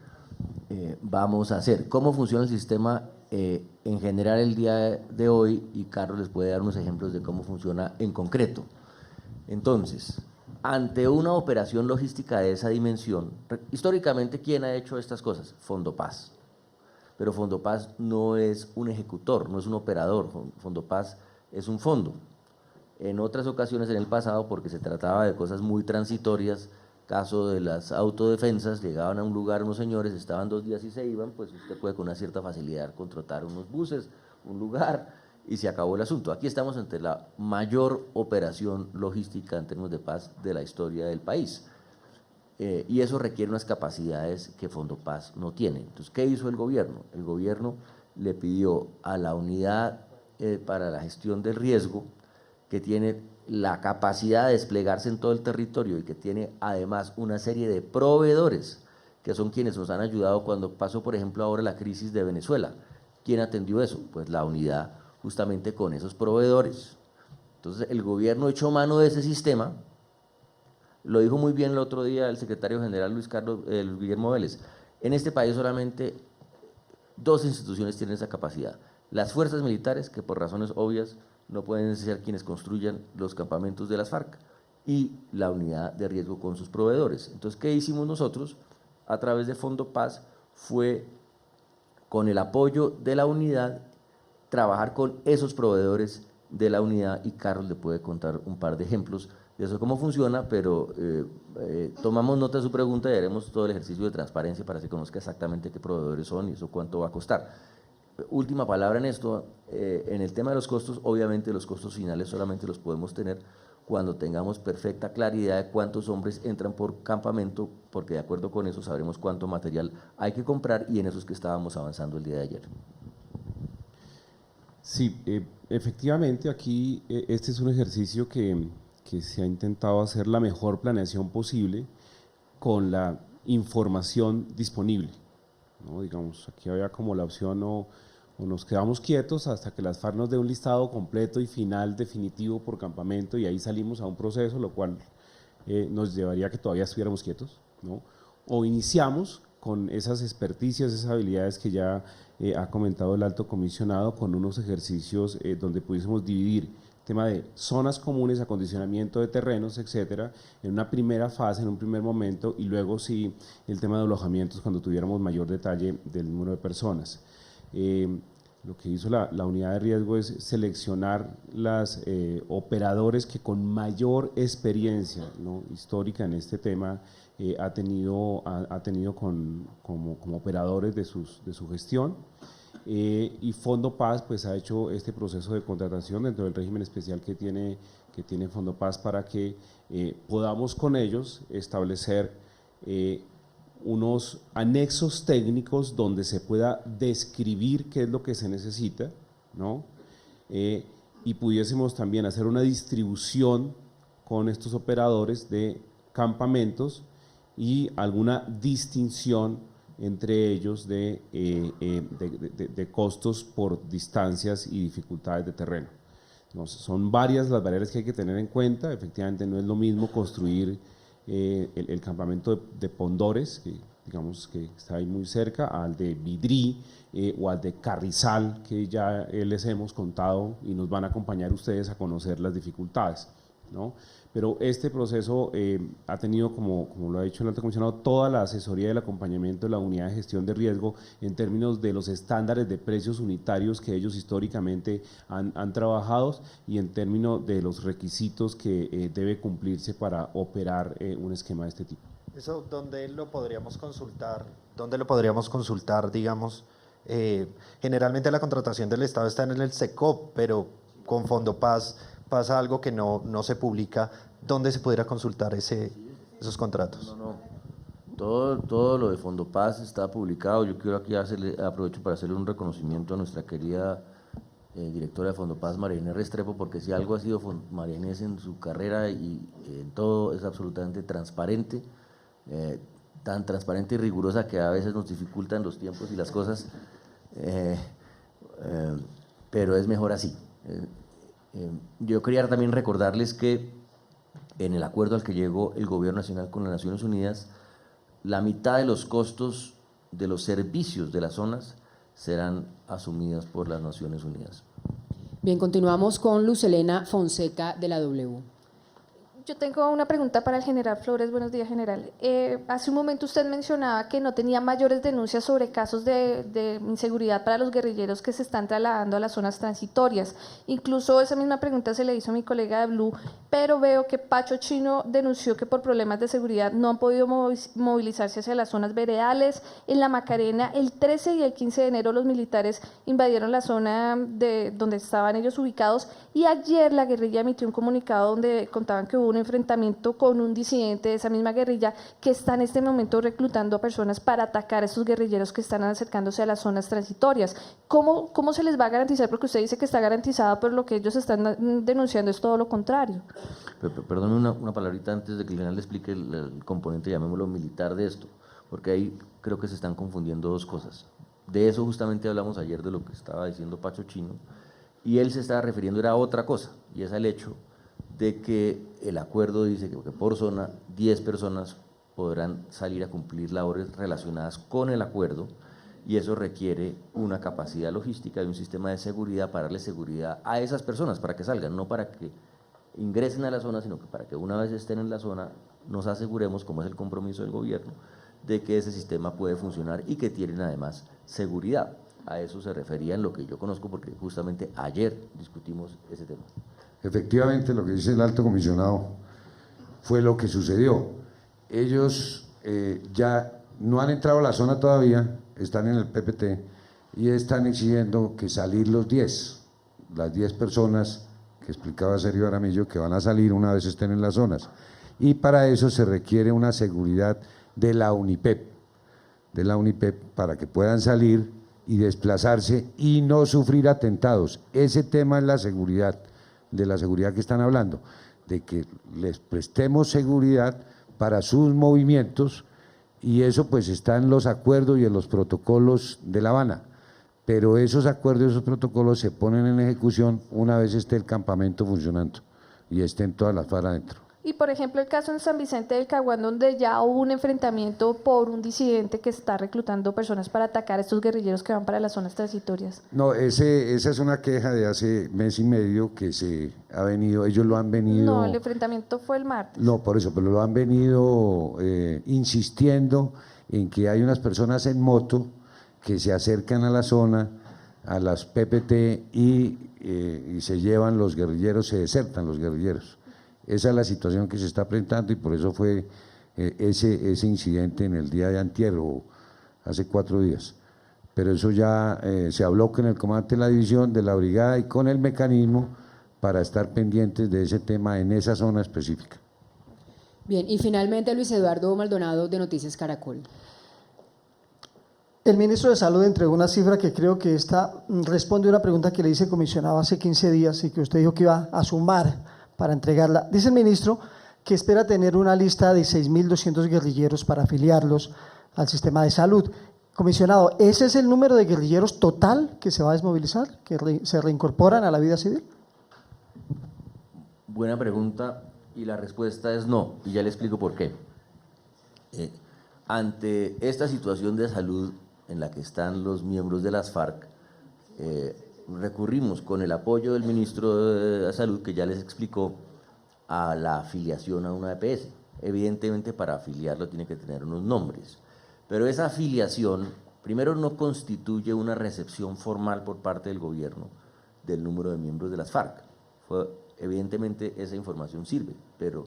S1: vamos a hacer. ¿Cómo funciona el sistema en general el día de hoy? Y Carlos les puede dar unos ejemplos de cómo funciona en concreto. Entonces, ante una operación logística de esa dimensión, históricamente, ¿quién ha hecho estas cosas? Fondo Paz. Pero Fondo Paz no es un ejecutor, no es un operador. Fondo Paz es un fondo. En otras ocasiones en el pasado, porque se trataba de cosas muy transitorias, caso de las autodefensas, llegaban a un lugar unos señores, estaban 2 días y se iban, pues usted puede con una cierta facilidad contratar unos buses, un lugar, y se acabó el asunto. Aquí estamos ante la mayor operación logística en términos de paz de la historia del país. Y eso requiere unas capacidades que Fondo Paz no tiene. Entonces, ¿qué hizo el gobierno? El gobierno le pidió a la unidad para la gestión del riesgo, que tiene la capacidad de desplegarse en todo el territorio y que tiene además una serie de proveedores que son quienes nos han ayudado cuando pasó, por ejemplo, ahora la crisis de Venezuela. ¿Quién atendió eso? Pues la unidad justamente con esos proveedores. Entonces el gobierno echó mano de ese sistema, lo dijo muy bien el otro día el secretario general Luis Guillermo Vélez, en este país solamente 2 instituciones tienen esa capacidad, las fuerzas militares, que por razones obvias no pueden ser quienes construyan los campamentos de las FARC, y la unidad de riesgo con sus proveedores. Entonces, ¿qué hicimos nosotros? A través de Fondo Paz fue, con el apoyo de la unidad, trabajar con esos proveedores de la unidad, y Carlos le puede contar un par de ejemplos de eso, cómo funciona, pero tomamos nota de su pregunta y haremos todo el ejercicio de transparencia para que se conozca exactamente qué proveedores son y eso cuánto va a costar. Última palabra en esto, en el tema de los costos, obviamente los costos finales solamente los podemos tener cuando tengamos perfecta claridad de cuántos hombres entran por campamento, porque de acuerdo con eso sabremos cuánto material hay que comprar y en eso es que estábamos avanzando el día de ayer.
S4: Sí, efectivamente aquí este es un ejercicio que se ha intentado hacer la mejor planeación posible con la información disponible, ¿no? Digamos, aquí había como la opción o nos quedamos quietos hasta que las FARC nos dé un listado completo y final definitivo por campamento y ahí salimos a un proceso, lo cual nos llevaría a que todavía estuviéramos quietos, ¿no? O iniciamos con esas experticias, esas habilidades que ya ha comentado el alto comisionado, con unos ejercicios donde pudiésemos dividir tema de zonas comunes, acondicionamiento de terrenos, etcétera, en una primera fase, en un primer momento, y luego sí el tema de alojamientos cuando tuviéramos mayor detalle del número de personas. Lo que hizo la unidad de riesgo es seleccionar los operadores que con mayor experiencia, ¿no?, histórica en este tema ha tenido como operadores de su gestión. Y Fondo Paz pues ha hecho este proceso de contratación dentro del régimen especial que tiene Fondo Paz para que podamos con ellos establecer unos anexos técnicos donde se pueda describir qué es lo que se necesita, ¿no? Y pudiésemos también hacer una distribución con estos operadores de campamentos y alguna distinción entre ellos de costos por distancias y dificultades de terreno. Entonces, son varias las variables que hay que tener en cuenta. Efectivamente no es lo mismo construir el campamento de Pondores, que digamos que está ahí muy cerca, al de Vidrí o al de Carrizal, que ya les hemos contado y nos van a acompañar ustedes a conocer las dificultades, ¿no? Pero este proceso ha tenido, como lo ha dicho el alto comisionado, toda la asesoría y el acompañamiento de la unidad de gestión de riesgo en términos de los estándares de precios unitarios que ellos históricamente han trabajado y en términos de los requisitos que debe cumplirse para operar un esquema de este tipo.
S13: ¿Eso dónde lo podríamos consultar? ¿Dónde lo podríamos consultar, digamos? Generalmente la contratación del Estado está en el SECOP, pero con Fondo Paz pasa algo que no se publica. ¿Dónde se pudiera consultar esos contratos?
S1: No. Todo lo de Fondo Paz está publicado. Yo quiero aquí aprovecho para hacerle un reconocimiento a nuestra querida directora de Fondo Paz, María Inés Restrepo, porque si algo ha sido María Inés en su carrera y en todo es absolutamente transparente, tan transparente y rigurosa que a veces nos dificultan los tiempos y las cosas, pero es mejor así. Yo quería también recordarles que en el acuerdo al que llegó el Gobierno Nacional con las Naciones Unidas, la mitad de los costos de los servicios de las zonas serán asumidas por las Naciones Unidas.
S6: Bien, continuamos con Luz Helena Fonseca de la W.
S14: Yo tengo una pregunta para el general Flores. Buenos días, general. Hace un momento usted mencionaba que no tenía mayores denuncias sobre casos de inseguridad para los guerrilleros que se están trasladando a las zonas transitorias. Incluso esa misma pregunta se le hizo a mi colega de Blue, pero veo que Pacho Chino denunció que por problemas de seguridad no han podido movilizarse hacia las zonas veredales. En la Macarena, el 13 y el 15 de enero los militares invadieron la zona donde estaban ellos ubicados y ayer la guerrilla emitió un comunicado donde contaban que hubo un enfrentamiento con un disidente de esa misma guerrilla que está en este momento reclutando a personas para atacar a esos guerrilleros que están acercándose a las zonas transitorias. ¿Cómo se les va a garantizar? Porque usted dice que está garantizada, pero lo que ellos están denunciando es todo lo contrario.
S1: Perdóneme una palabrita antes de que el general le explique el componente, llamémoslo militar de esto, porque ahí creo que se están confundiendo dos cosas. De eso justamente hablamos ayer, de lo que estaba diciendo Pacho Chino, y él se estaba refiriendo era a otra cosa, y es al hecho de que el acuerdo dice que por zona 10 personas podrán salir a cumplir labores relacionadas con el acuerdo, y eso requiere una capacidad logística y un sistema de seguridad para darle seguridad a esas personas, para que salgan, no para que ingresen a la zona, sino que para que una vez estén en la zona nos aseguremos, como es el compromiso del gobierno, de que ese sistema puede funcionar y que tienen además seguridad. A eso se refería en lo que yo conozco, porque justamente ayer discutimos ese tema.
S3: Efectivamente, lo que dice el alto comisionado fue lo que sucedió. Ellos ya no han entrado a la zona todavía, están en el PPT y están exigiendo que salir las 10 personas que explicaba Sergio Jaramillo, que van a salir una vez estén en las zonas. Y para eso se requiere una seguridad de la UNIPEP, para que puedan salir y desplazarse y no sufrir atentados. Ese tema es la seguridad, de la seguridad que están hablando, de que les prestemos seguridad para sus movimientos, y eso pues está en los acuerdos y en los protocolos de La Habana, pero esos acuerdos y esos protocolos se ponen en ejecución una vez esté el campamento funcionando y estén todas las FARC adentro.
S14: Y por ejemplo el caso en San Vicente del Caguán, donde ya hubo un enfrentamiento por un disidente que está reclutando personas para atacar a estos guerrilleros que van para las zonas transitorias.
S3: No, esa es una queja de hace mes y medio que se ha venido, ellos lo han venido…
S14: No, el enfrentamiento fue el martes.
S3: No, por eso, pero lo han venido insistiendo en que hay unas personas en moto que se acercan a la zona, a las PPT y se llevan los guerrilleros, se desertan los guerrilleros. Esa es la situación que se está presentando y por eso fue ese incidente en el día de antier o hace 4 días. Pero eso ya se habló con el comandante de la división, de la brigada y con el mecanismo para estar pendientes de ese tema en esa zona específica.
S6: Bien, y finalmente Luis Eduardo Maldonado de Noticias Caracol.
S15: El ministro de Salud entregó una cifra que creo que responde a una pregunta que le hice comisionado hace 15 días y que usted dijo que iba a sumar para entregarla. Dice el ministro que espera tener una lista de 6.200 guerrilleros para afiliarlos al sistema de salud. Comisionado, ¿ese es el número de guerrilleros total que se va a desmovilizar, que se reincorporan a la vida civil?
S1: Buena pregunta y la respuesta es no, y ya le explico por qué. Ante esta situación de salud en la que están los miembros de las FARC, recurrimos con el apoyo del ministro de Salud, que ya les explicó, a la afiliación a una EPS. Evidentemente para afiliarlo tiene que tener unos nombres, pero esa afiliación primero no constituye una recepción formal por parte del gobierno del número de miembros de las FARC. Evidentemente esa información sirve, pero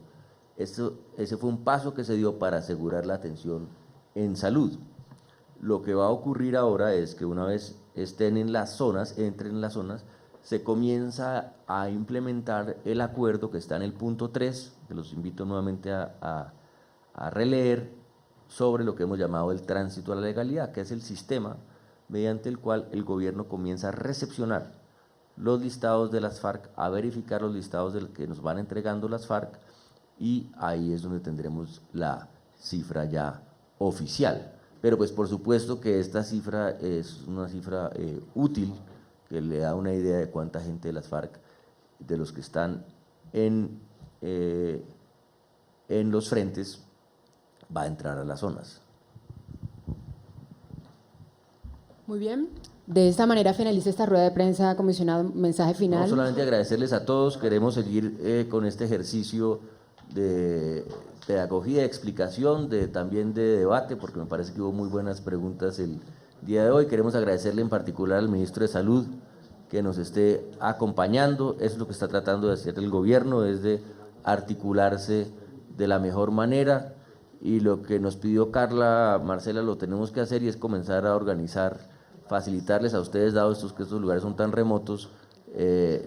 S1: ese fue un paso que se dio para asegurar la atención en salud. Lo que va a ocurrir ahora es que una vez estén en las zonas, entren en las zonas, se comienza a implementar el acuerdo que está en el punto 3, que los invito nuevamente a releer, sobre lo que hemos llamado el tránsito a la legalidad, que es el sistema mediante el cual el gobierno comienza a recepcionar los listados de las FARC, a verificar los listados que nos van entregando las FARC, y ahí es donde tendremos la cifra ya oficial. Pero pues por supuesto que esta cifra es una cifra útil, que le da una idea de cuánta gente de las FARC, de los que están en los frentes, va a entrar a las zonas.
S6: Muy bien. De esta manera finaliza esta rueda de prensa, comisionado. Mensaje final.
S1: No, solamente agradecerles a todos, queremos seguir con este ejercicio de pedagogía, de explicación, también de debate, porque me parece que hubo muy buenas preguntas el día de hoy. Queremos agradecerle en particular al ministro de Salud que nos esté acompañando. Eso es lo que está tratando de hacer el gobierno, es de articularse de la mejor manera, y lo que nos pidió Carla, Marcela, lo tenemos que hacer, y es comenzar a organizar, facilitarles a ustedes, dado que estos lugares son tan remotos,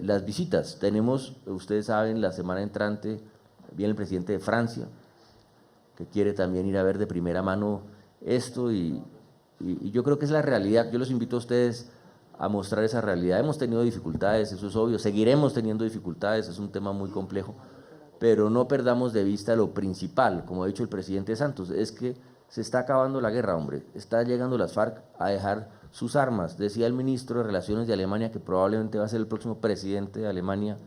S1: las visitas. Tenemos, ustedes saben, la semana entrante viene el presidente de Francia, que quiere también ir a ver de primera mano esto, y yo creo que es la realidad. Yo los invito a ustedes a mostrar esa realidad. Hemos tenido dificultades, eso es obvio, seguiremos teniendo dificultades, es un tema muy complejo, pero no perdamos de vista lo principal, como ha dicho el presidente Santos, es que se está acabando la guerra, hombre, está llegando las FARC a dejar sus armas. Decía el ministro de Relaciones de Alemania, que probablemente va a ser el próximo presidente de Alemania,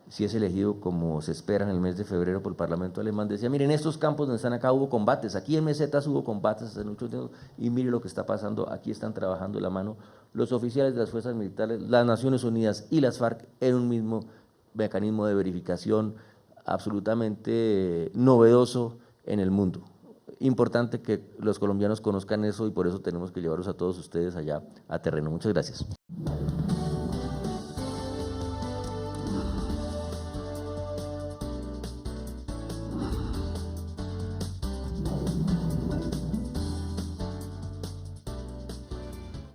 S1: si es elegido como se espera en el mes de febrero por el Parlamento alemán, decía, miren, estos campos donde están acá hubo combates, aquí en Mesetas hubo combates hace mucho tiempo, y mire lo que está pasando, aquí están trabajando de la mano los oficiales de las fuerzas militares, las Naciones Unidas y las FARC en un mismo mecanismo de verificación absolutamente novedoso en el mundo. Importante que los colombianos conozcan eso, y por eso tenemos que llevarlos a todos ustedes allá a terreno. Muchas gracias.